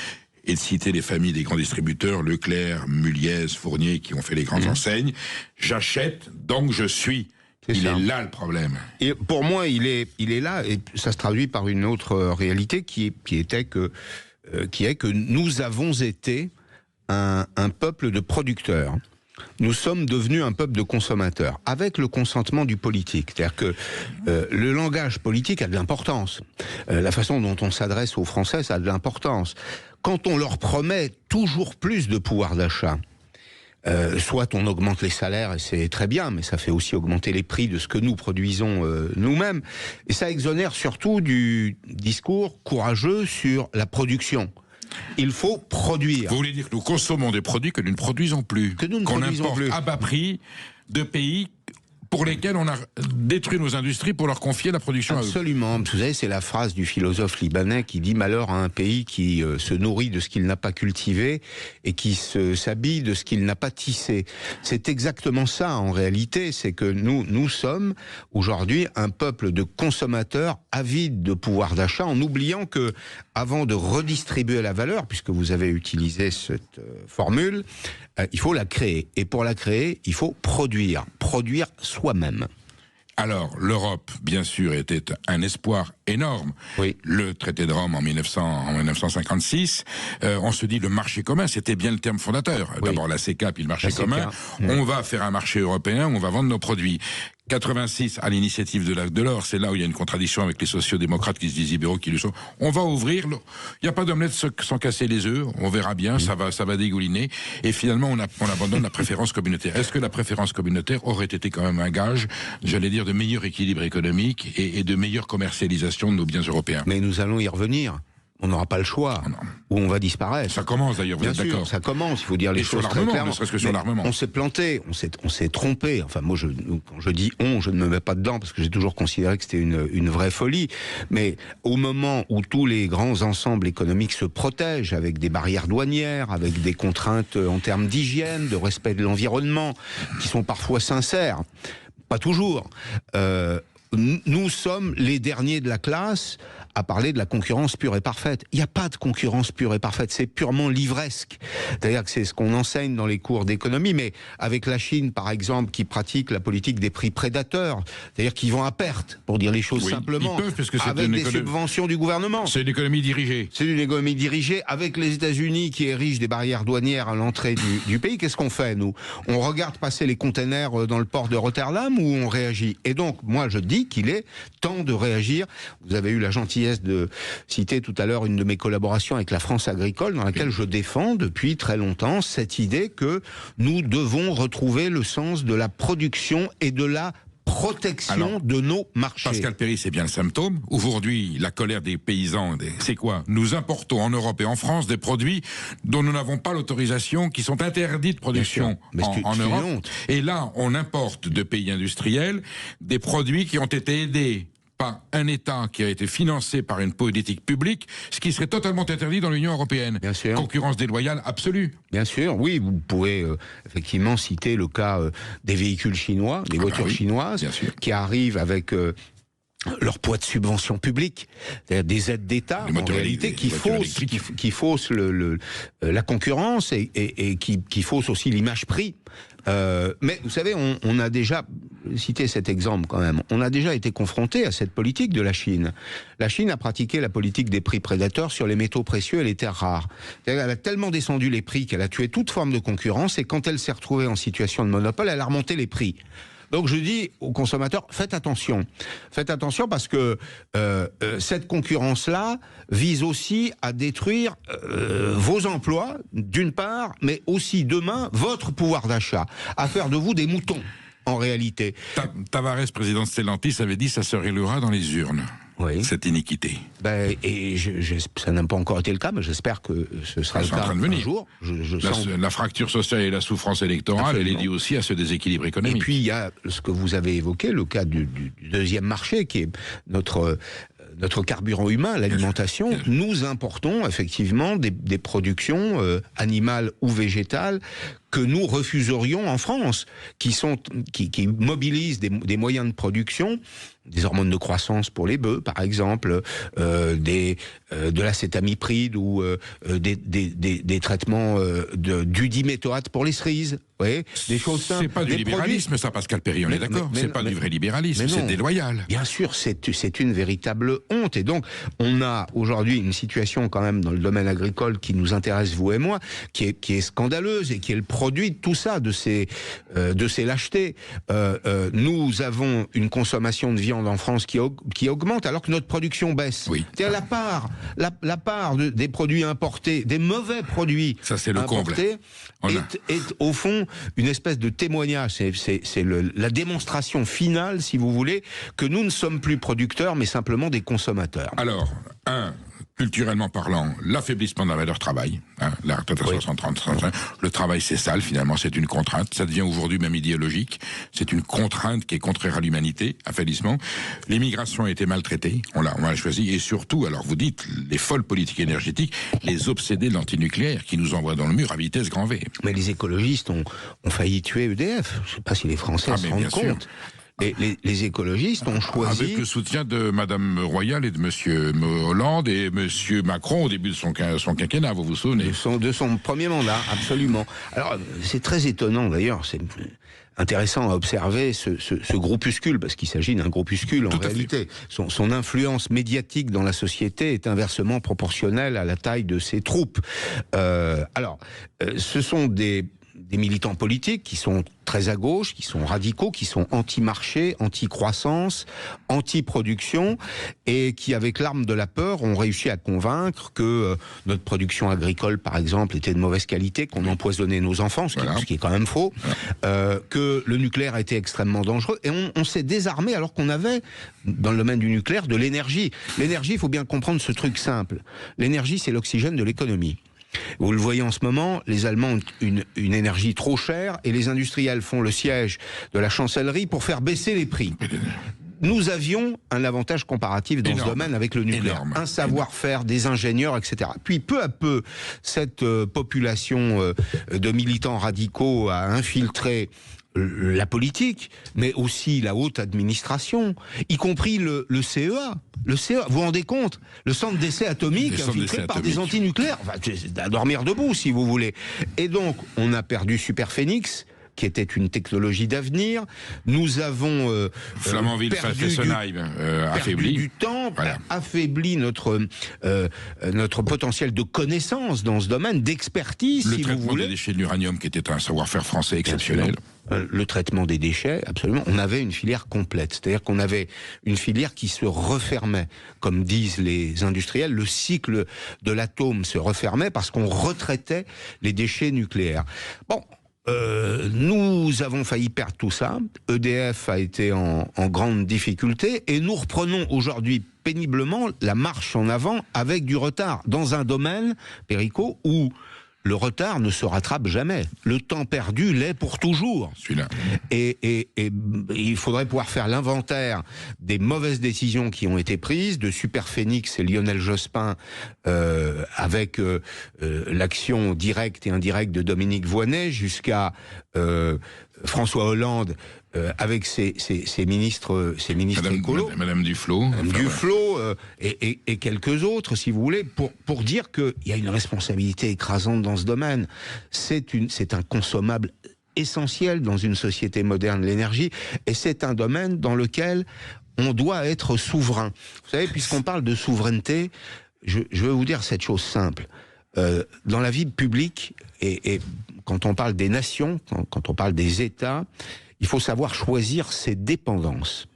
et de citer les familles des grands distributeurs, Leclerc, Muliez, Fournier, qui ont fait les grandes enseignes. J'achète, donc je suis. Il est là le problème. Et pour moi, il est là, et ça se traduit par une autre réalité qui est que nous avons été un peuple de producteurs. Nous sommes devenus un peuple de consommateurs, avec le consentement du politique. C'est-à-dire que le langage politique a de l'importance. La façon dont on s'adresse aux Français, ça a de l'importance. Quand on leur promet toujours plus de pouvoir d'achat, soit on augmente les salaires, et c'est très bien, mais ça fait aussi augmenter les prix de ce que nous produisons nous-mêmes. Et ça exonère surtout du discours courageux sur la production. Il faut produire. Vous voulez dire que nous consommons des produits que nous ne produisons plus, qu'on importe à bas prix de pays pour lesquels on a détruit nos industries pour leur confier la production. Absolument. Vous savez, c'est la phrase du philosophe libanais qui dit « Malheur à un pays qui se nourrit de ce qu'il n'a pas cultivé et qui s'habille de ce qu'il n'a pas tissé ». C'est exactement ça en réalité, c'est que nous sommes aujourd'hui un peuple de consommateurs avides de pouvoir d'achat, en oubliant que, avant de redistribuer la valeur, puisque vous avez utilisé cette formule, il faut la créer. Et pour la créer, il faut produire soi-même. Alors, l'Europe, bien sûr, était un espoir énorme. Oui. Le traité de Rome en 1956, on se dit le marché commun, c'était bien le terme fondateur. Oui. D'abord la CECA, puis le marché commun. On va faire un marché européen, on va vendre nos produits. 86, à l'initiative de Delors, c'est là où il y a une contradiction avec les sociodémocrates qui se disent libéraux, qui le sont. On va ouvrir, il n'y a pas d'omelette sans casser les œufs, on verra bien, ça va dégouliner. Et finalement, on abandonne la préférence communautaire. Est-ce que la préférence communautaire aurait été quand même un gage, j'allais dire, de meilleur équilibre économique et de meilleure commercialisation de nos biens européens? Mais nous allons y revenir. On n'aura pas le chois, ou on va disparaître. Ça commence d'ailleurs, vous êtes d'accord? Ça commence, il faut dire les choses très clairement. Ne serait-ce que sur l'armement. On s'est planté, on s'est trompé. Enfin, moi, quand je dis on, je ne me mets pas dedans, parce que j'ai toujours considéré que c'était une vraie folie. Mais au moment où tous les grands ensembles économiques se protègent, avec des barrières douanières, avec des contraintes en termes d'hygiène, de respect de l'environnement, qui sont parfois sincères, pas toujours, nous sommes les derniers de la classe à parler de la concurrence pure et parfaite. Il n'y a pas de concurrence pure et parfaite, c'est purement livresque. C'est-à-dire que c'est ce qu'on enseigne dans les cours d'économie, mais avec la Chine, par exemple, qui pratique la politique des prix prédateurs, c'est-à-dire qu'ils vont à perte, pour dire les choses simplement, ils peuvent, parce que c'est avec des subventions du gouvernement. C'est une économie dirigée. C'est une économie dirigée, avec les États-Unis qui érigent des barrières douanières à l'entrée du pays. Qu'est-ce qu'on fait, nous? On regarde passer les containers dans le port de Rotterdam, ou on réagit? Et donc, moi, je dis qu'il est temps de réagir. Vous avez eu la gentillesse de citer tout à l'heure une de mes collaborations avec la France agricole, dans laquelle je défends depuis très longtemps cette idée que nous devons retrouver le sens de la production et de la protection de nos marchés. Pascal Perry, c'est bien le symptôme. Aujourd'hui, la colère des paysans, c'est quoi? Nous importons en Europe et en France des produits dont nous n'avons pas l'autorisation, qui sont interdits de production en Europe. Et là, on importe de pays industriels des produits qui ont été aidés par un État qui a été financé par une politique publique, ce qui serait totalement interdit dans l'Union européenne. Bien sûr. Concurrence déloyale absolue. Bien sûr, oui, vous pouvez effectivement citer le cas des véhicules chinois, des voitures chinoises, qui arrivent avec leur poids de subvention publique, c'est-à-dire des aides d'État, en réalité, qui faussent la concurrence et qui faussent aussi l'image-prix. Mais vous savez, on a déjà cité cet exemple quand même. On a déjà été confronté à cette politique de la Chine. La Chine a pratiqué la politique des prix prédateurs sur les métaux précieux et les terres rares. Elle a tellement descendu les prix qu'elle a tué toute forme de concurrence, et quand elle s'est retrouvée en situation de monopole, elle a remonté les prix. Donc je dis aux consommateurs, faites attention parce que cette concurrence-là vise aussi à détruire vos emplois, d'une part, mais aussi demain votre pouvoir d'achat, à faire de vous des moutons, en réalité. Tavares, président de Stellantis, avait dit ça se réglera dans les urnes. Oui. Cette iniquité. Et ça n'a pas encore été le cas, mais j'espère que ce sera le cas un jour. La fracture sociale et la souffrance électorale, elle est liée aussi à ce déséquilibre économique. Et puis il y a ce que vous avez évoqué, le cas du deuxième marché, qui est notre carburant humain, l'alimentation. Nous importons effectivement des productions animales ou végétales que nous refuserions en France, qui mobilisent des moyens de production, des hormones de croissance pour les bœufs, par exemple, de l'acétamipride ou des traitements du diméthoate pour les cerises. Oui, des choses simples. C'est pas du libéralisme, ça, Pascal Perry, on est d'accord. C'est pas du vrai libéralisme, c'est déloyal. Bien sûr, c'est une véritable honte. Et donc, on a aujourd'hui une situation quand même dans le domaine agricole qui nous intéresse, vous et moi, qui est scandaleuse et qui est le produit de tout ça, de ces lâchetés. Nous avons une consommation de viande en France qui augmente alors que notre production baisse. Oui. C'est-à-dire la part des produits importés, des mauvais produits importés, est au fond une espèce de témoignage. C'est la démonstration finale, si vous voulez, que nous ne sommes plus producteurs, mais simplement des consommateurs. Alors, culturellement parlant, l'affaiblissement de la valeur travail, la retraite à 60-35, le travail c'est sale finalement, c'est une contrainte, ça devient aujourd'hui même idéologique, c'est une contrainte qui est contraire à l'humanité, affaiblissement. L'immigration a été maltraitée, on l'a choisi, et surtout, alors vous dites, les folles politiques énergétiques, les obsédés de l'antinucléaire qui nous envoient dans le mur à vitesse grand V. Mais les écologistes ont failli tuer EDF, je ne sais pas si les Français se rendent compte. les écologistes ont choisi... Avec le soutien de Madame Royal et de Monsieur Hollande et Monsieur Macron au début de son quinquennat, vous vous souvenez? De son premier mandat, absolument. Alors, c'est très étonnant d'ailleurs, c'est intéressant à observer ce groupuscule, parce qu'il s'agit d'un groupuscule en réalité. Son influence médiatique dans la société est inversement proportionnelle à la taille de ses troupes. Ce sont des militants politiques qui sont très à gauche, qui sont radicaux, qui sont anti-marché, anti-croissance, anti-production, et qui, avec l'arme de la peur, ont réussi à convaincre que notre production agricole, par exemple, était de mauvaise qualité, qu'on empoisonnait nos enfants, ce qui est quand même faux, que le nucléaire était extrêmement dangereux, et on s'est désarmé alors qu'on avait, dans le domaine du nucléaire, de l'énergie. L'énergie, il faut bien comprendre ce truc simple. L'énergie, c'est l'oxygène de l'économie. Vous le voyez en ce moment, les Allemands ont une énergie trop chère et les industriels font le siège de la chancellerie pour faire baisser les prix. Nous avions un avantage comparatif dans ce domaine avec le nucléaire. Un savoir-faire, des ingénieurs, etc. Puis peu à peu, cette population de militants radicaux a infiltré la politique, mais aussi la haute administration, y compris le CEA. Le CEA, vous vous rendez compte? Le centre d'essai atomique infiltré par des antinucléaires. Enfin, c'est à dormir debout, si vous voulez. Et donc, on a perdu Superphénix, qui était une technologie d'avenir. Nous avons affaibli du temps, affaibli notre potentiel de connaissance dans ce domaine, d'expertise, si vous voulez. Le traitement des déchets de l'uranium, qui était un savoir-faire français exceptionnel. Le traitement des déchets, absolument. On avait une filière complète. C'est-à-dire qu'on avait une filière qui se refermait. Comme disent les industriels, le cycle de l'atome se refermait parce qu'on retraitait les déchets nucléaires. Bon. Nous avons failli perdre tout ça. EDF a été en grande difficulté et nous reprenons aujourd'hui péniblement la marche en avant avec du retard dans un domaine, Perico, où le retard ne se rattrape jamais. Le temps perdu l'est pour toujours. Celui-là. Et il faudrait pouvoir faire l'inventaire des mauvaises décisions qui ont été prises, de Superphénix et Lionel Jospin, avec l'action directe et indirecte de Dominique Voynet, jusqu'à François Hollande, avec ses ministres écolos. Madame Duflot. Et quelques autres, si vous voulez, pour dire qu'il y a une responsabilité écrasante dans ce domaine. C'est un consommable essentiel dans une société moderne, l'énergie, et c'est un domaine dans lequel on doit être souverain. Vous savez, puisqu'on parle de souveraineté, je vais vous dire cette chose simple. Dans la vie publique, et quand on parle des nations, quand on parle des États, il faut savoir choisir ses dépendances.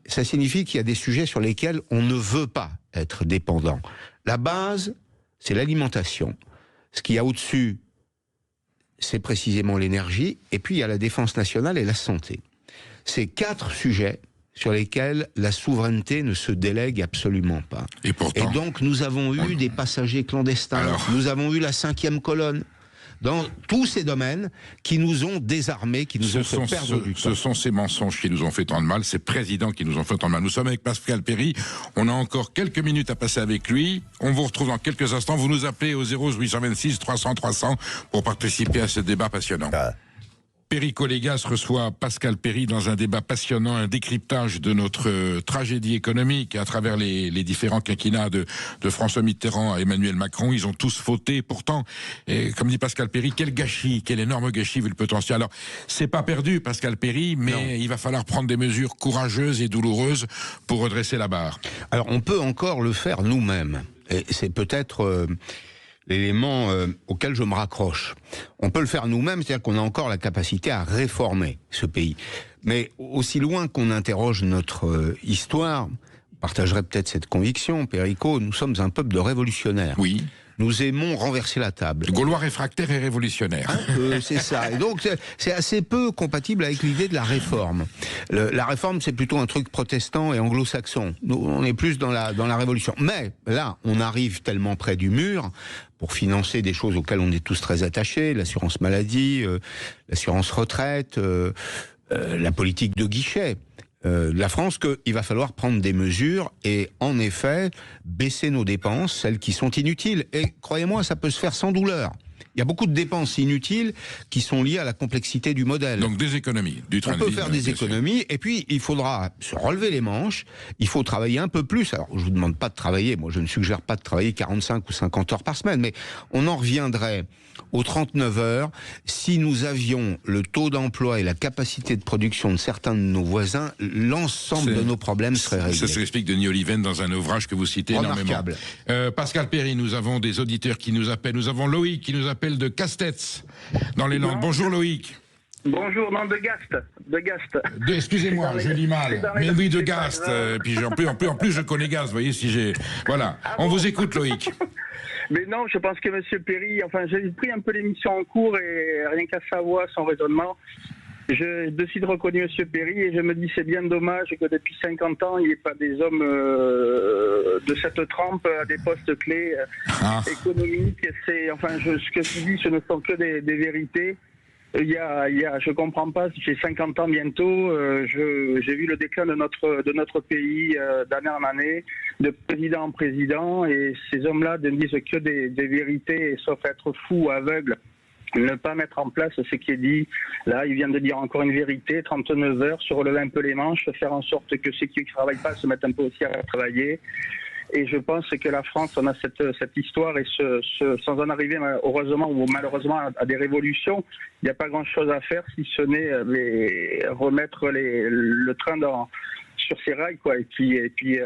Ça signifie qu'il y a des sujets sur lesquels on ne veut pas être dépendant. La base, c'est l'alimentation. Ce qu'il y a au-dessus, c'est précisément l'énergie. Et puis, il y a la défense nationale et la santé. Ces 4 sujets sur lesquels la souveraineté ne se délègue absolument pas. Et donc, nous avons eu des passagers clandestins. Nous avons eu la 5e colonne. Dans tous ces domaines qui nous ont désarmés, qui nous ont fait perdre du temps. Ce sont ces mensonges qui nous ont fait tant de mal, ces présidents qui nous ont fait tant de mal. Nous sommes avec Pascal Perry, on a encore quelques minutes à passer avec lui. On vous retrouve dans quelques instants. Vous nous appelez au 0826 300 300 pour participer à ce débat passionnant. Perico Légas reçoit Pascal Perry dans un débat passionnant, un décryptage de notre tragédie économique à travers les différents quinquennats de François Mitterrand à Emmanuel Macron. Ils ont tous fauté. Pourtant, comme dit Pascal Perry, quel gâchis, quel énorme gâchis vu le potentiel. Alors, c'est pas perdu, Pascal Perry, mais il va falloir prendre des mesures courageuses et douloureuses pour redresser la barre. Alors, on peut encore le faire nous-mêmes. Et c'est peut-être l'élément auquel je me raccroche. On peut le faire nous-mêmes, c'est-à-dire qu'on a encore la capacité à réformer ce pays. Mais aussi loin qu'on interroge notre histoire, vous partagerez peut-être cette conviction, Perico, nous sommes un peuple de révolutionnaires. Oui. Nous aimons renverser la table. Gaulois réfractaire et révolutionnaire. C'est ça. Et donc, c'est assez peu compatible avec l'idée de la réforme. La réforme, c'est plutôt un truc protestant et anglo-saxon. Nous, on est plus dans la révolution. Mais là, on arrive tellement près du mur pour financer des choses auxquelles on est tous très attachés, l'assurance maladie, l'assurance retraite, la politique de guichet. La France, qu'il va falloir prendre des mesures et, en effet, baisser nos dépenses, celles qui sont inutiles. Et croyez-moi, ça peut se faire sans douleur. Il y a beaucoup de dépenses inutiles qui sont liées à la complexité du modèle. Donc des économies, du train de vie. On peut faire des économies, et puis il faudra se relever les manches, il faut travailler un peu plus. Alors je vous demande pas de travailler, moi je ne suggère pas de travailler 45 ou 50 heures par semaine, mais on en reviendrait aux 39 heures si nous avions le taux d'emploi et la capacité de production de certains de nos voisins, l'ensemble de nos problèmes seraient réglés. Ça s'explique Denis Oliven dans un ouvrage que vous citez énormément. Pascal Perry, nous avons des auditeurs qui nous appellent. Nous avons Loïc qui nous appelle de Castets, dans les Landes. Bonjour Loïc. Bonjour, non, de Gast. Excusez-moi, je lis mal. Mais oui, de Gast. Puis en plus, je connais Gast, vous voyez, si j'ai... Voilà, on vous écoute Loïc. Mais non, je pense que M. Perry, enfin, j'ai pris un peu l'émission en cours et rien qu'à sa voix, son raisonnement, je de suite reconnu M. Perry et je me dis c'est bien dommage que depuis 50 ans, il n'y ait pas des hommes de cette trempe à des postes clés économiques. Enfin, ce que je dis, ce ne sont que des vérités. Je comprends pas, j'ai 50 ans bientôt, j'ai vu le déclin de notre pays d'année en année, de président en président, et ces hommes-là ne disent que des vérités, sauf être fous ou aveugles, ne pas mettre en place ce qui est dit. Là, il vient de dire encore une vérité, 39 heures, se relever un peu les manches, faire en sorte que ceux qui ne travaillent pas se mettent un peu aussi à travailler. Et je pense que la France, on a cette histoire, et sans en arriver heureusement ou malheureusement à des révolutions, il n'y a pas grand-chose à faire si ce n'est remettre le train sur ses rails, quoi. Et puis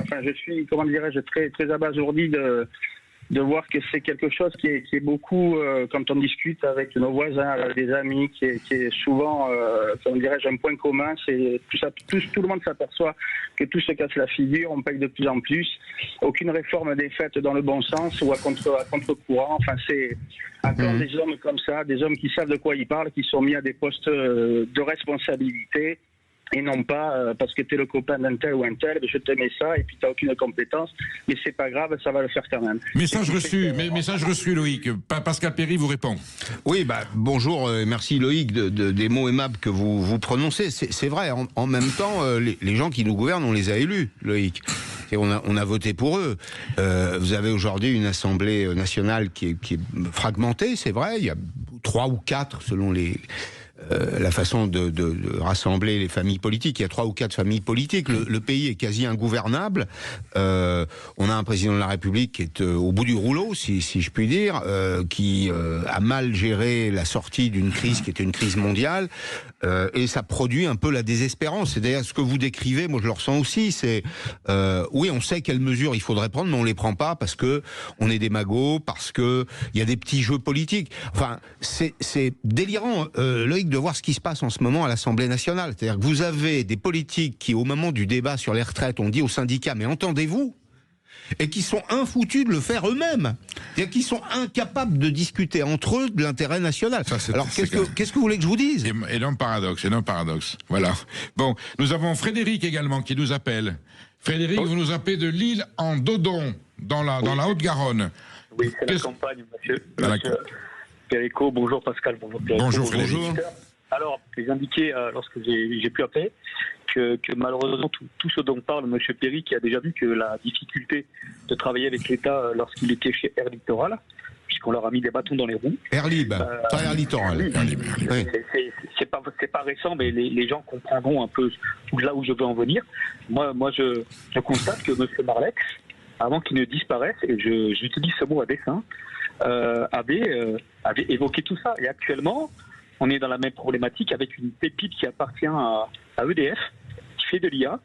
enfin, je suis, comment dirais-je, très, très abasourdi de voir que c'est quelque chose qui est beaucoup, quand on discute avec nos voisins, avec des amis, qui est souvent, comment dirais-je, un point commun. C'est tout le monde s'aperçoit que tout se casse la figure, on paye de plus en plus. Aucune réforme n'est faite dans le bon sens ou à contre-courant. Enfin, c'est encore des hommes comme ça, des hommes qui savent de quoi ils parlent, qui sont mis à des postes de responsabilité. Et non pas parce que t'es le copain d'un tel ou un tel, je te mets ça et puis t'as aucune compétence, mais c'est pas grave, ça va le faire quand même. Message reçu Loïc. Pascal Perry vous répond. Oui, bonjour, merci Loïc des mots aimables que vous prononcez. C'est vrai, en même temps, les gens qui nous gouvernent, on les a élus, Loïc. Et on a voté pour eux. Vous avez aujourd'hui une Assemblée nationale qui est fragmentée, c'est vrai. Il y a 3 ou 4 selon la façon de rassembler les familles politiques. Il y a 3 ou 4 familles politiques. Le pays est quasi ingouvernable. On a un président de la République qui est au bout du rouleau, si je puis dire, qui a mal géré la sortie d'une crise qui était une crise mondiale. Et ça produit un peu la désespérance. C'est d'ailleurs ce que vous décrivez, moi je le ressens aussi, c'est oui, on sait quelles mesures il faudrait prendre, mais on les prend pas parce que on est des magots, parce que il y a des petits jeux politiques. Enfin, c'est délirant, Loïc, de voir ce qui se passe en ce moment à l'Assemblée nationale. C'est-à-dire que vous avez des politiques qui, au moment du débat sur les retraites, ont dit aux syndicats, mais entendez-vous ? Et qui sont infoutus de le faire eux-mêmes. C'est-à-dire qu'ils sont incapables de discuter entre eux de l'intérêt national. Alors qu'est-ce que vous voulez que je vous dise ? Énorme paradoxe. Voilà. Bon, nous avons Frédéric également qui nous appelle. Frédéric, vous nous appelez de Lille en Dodon, dans la Haute-Garonne. Oui, c'est la campagne, monsieur Perico. Bonjour Pascal, bonjour Perico. Bonjour Frédéric. Alors, j'ai indiqué, lorsque j'ai pu appeler, que malheureusement, tout ce dont parle M. Perry, qui a déjà vu que la difficulté de travailler avec l'État lorsqu'il était chez Air Littoral, puisqu'on leur a mis des bâtons dans les roues. Air Lib, pas Air Littoral. Oui. C'est pas récent, mais les gens comprendront un peu là où je veux en venir. Moi je constate que M. Marlex, avant qu'il ne disparaisse, et j'utilise ce mot à dessein, avait évoqué tout ça. Et actuellement, on est dans la même problématique avec une pépite qui appartient à EDF, qui fait de l'IA,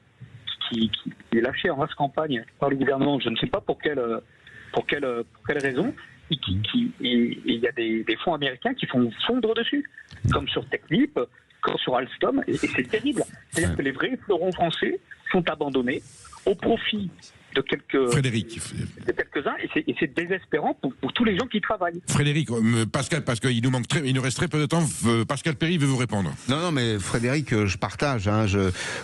qui est lâchée en race campagne par le gouvernement. Je ne sais pas pour quelle raison. Et il y a des fonds américains qui font fondre dessus, comme sur Technip, comme sur Alstom, et c'est terrible. C'est-à-dire que les vrais fleurons français sont abandonnés au profit de quelques-uns, et c'est désespérant pour tous les gens qui travaillent. Frédéric, Pascal, parce qu'il nous reste très peu de temps, Pascal Perry veut vous répondre. Non, mais Frédéric, je partage.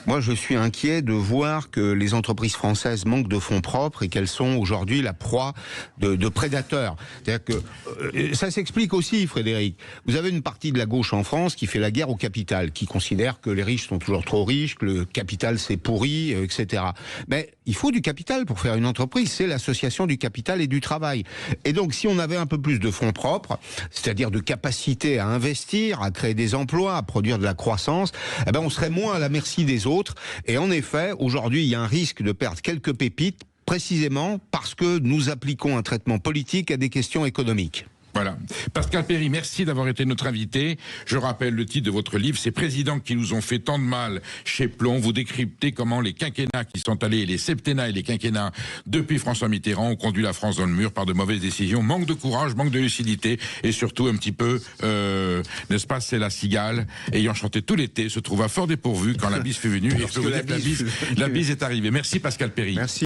Moi, je suis inquiet de voir que les entreprises françaises manquent de fonds propres et qu'elles sont aujourd'hui la proie de prédateurs. C'est-à-dire que ça s'explique aussi, Frédéric. Vous avez une partie de la gauche en France qui fait la guerre au capital, qui considère que les riches sont toujours trop riches, que le capital c'est pourri, etc. Mais il faut du capital capital pour faire une entreprise, c'est l'association du capital et du travail. Et donc, si on avait un peu plus de fonds propres, c'est-à-dire de capacité à investir, à créer des emplois, à produire de la croissance, eh ben, on serait moins à la merci des autres. Et en effet, aujourd'hui, il y a un risque de perdre quelques pépites, précisément parce que nous appliquons un traitement politique à des questions économiques. Voilà. Pascal Perry, merci d'avoir été notre invité. Je rappelle le titre de votre livre, Ces présidents qui nous ont fait tant de mal chez Plon. Vous décryptez comment les quinquennats qui sont allés, les septennats et les quinquennats depuis François Mitterrand ont conduit la France dans le mur par de mauvaises décisions. Manque de courage, manque de lucidité et surtout un petit peu, n'est-ce pas, c'est la cigale ayant chanté tout l'été se trouva fort dépourvu quand la bise fut venue. Et je peux vous dire que la bise est arrivée. Merci Pascal Perry. Merci.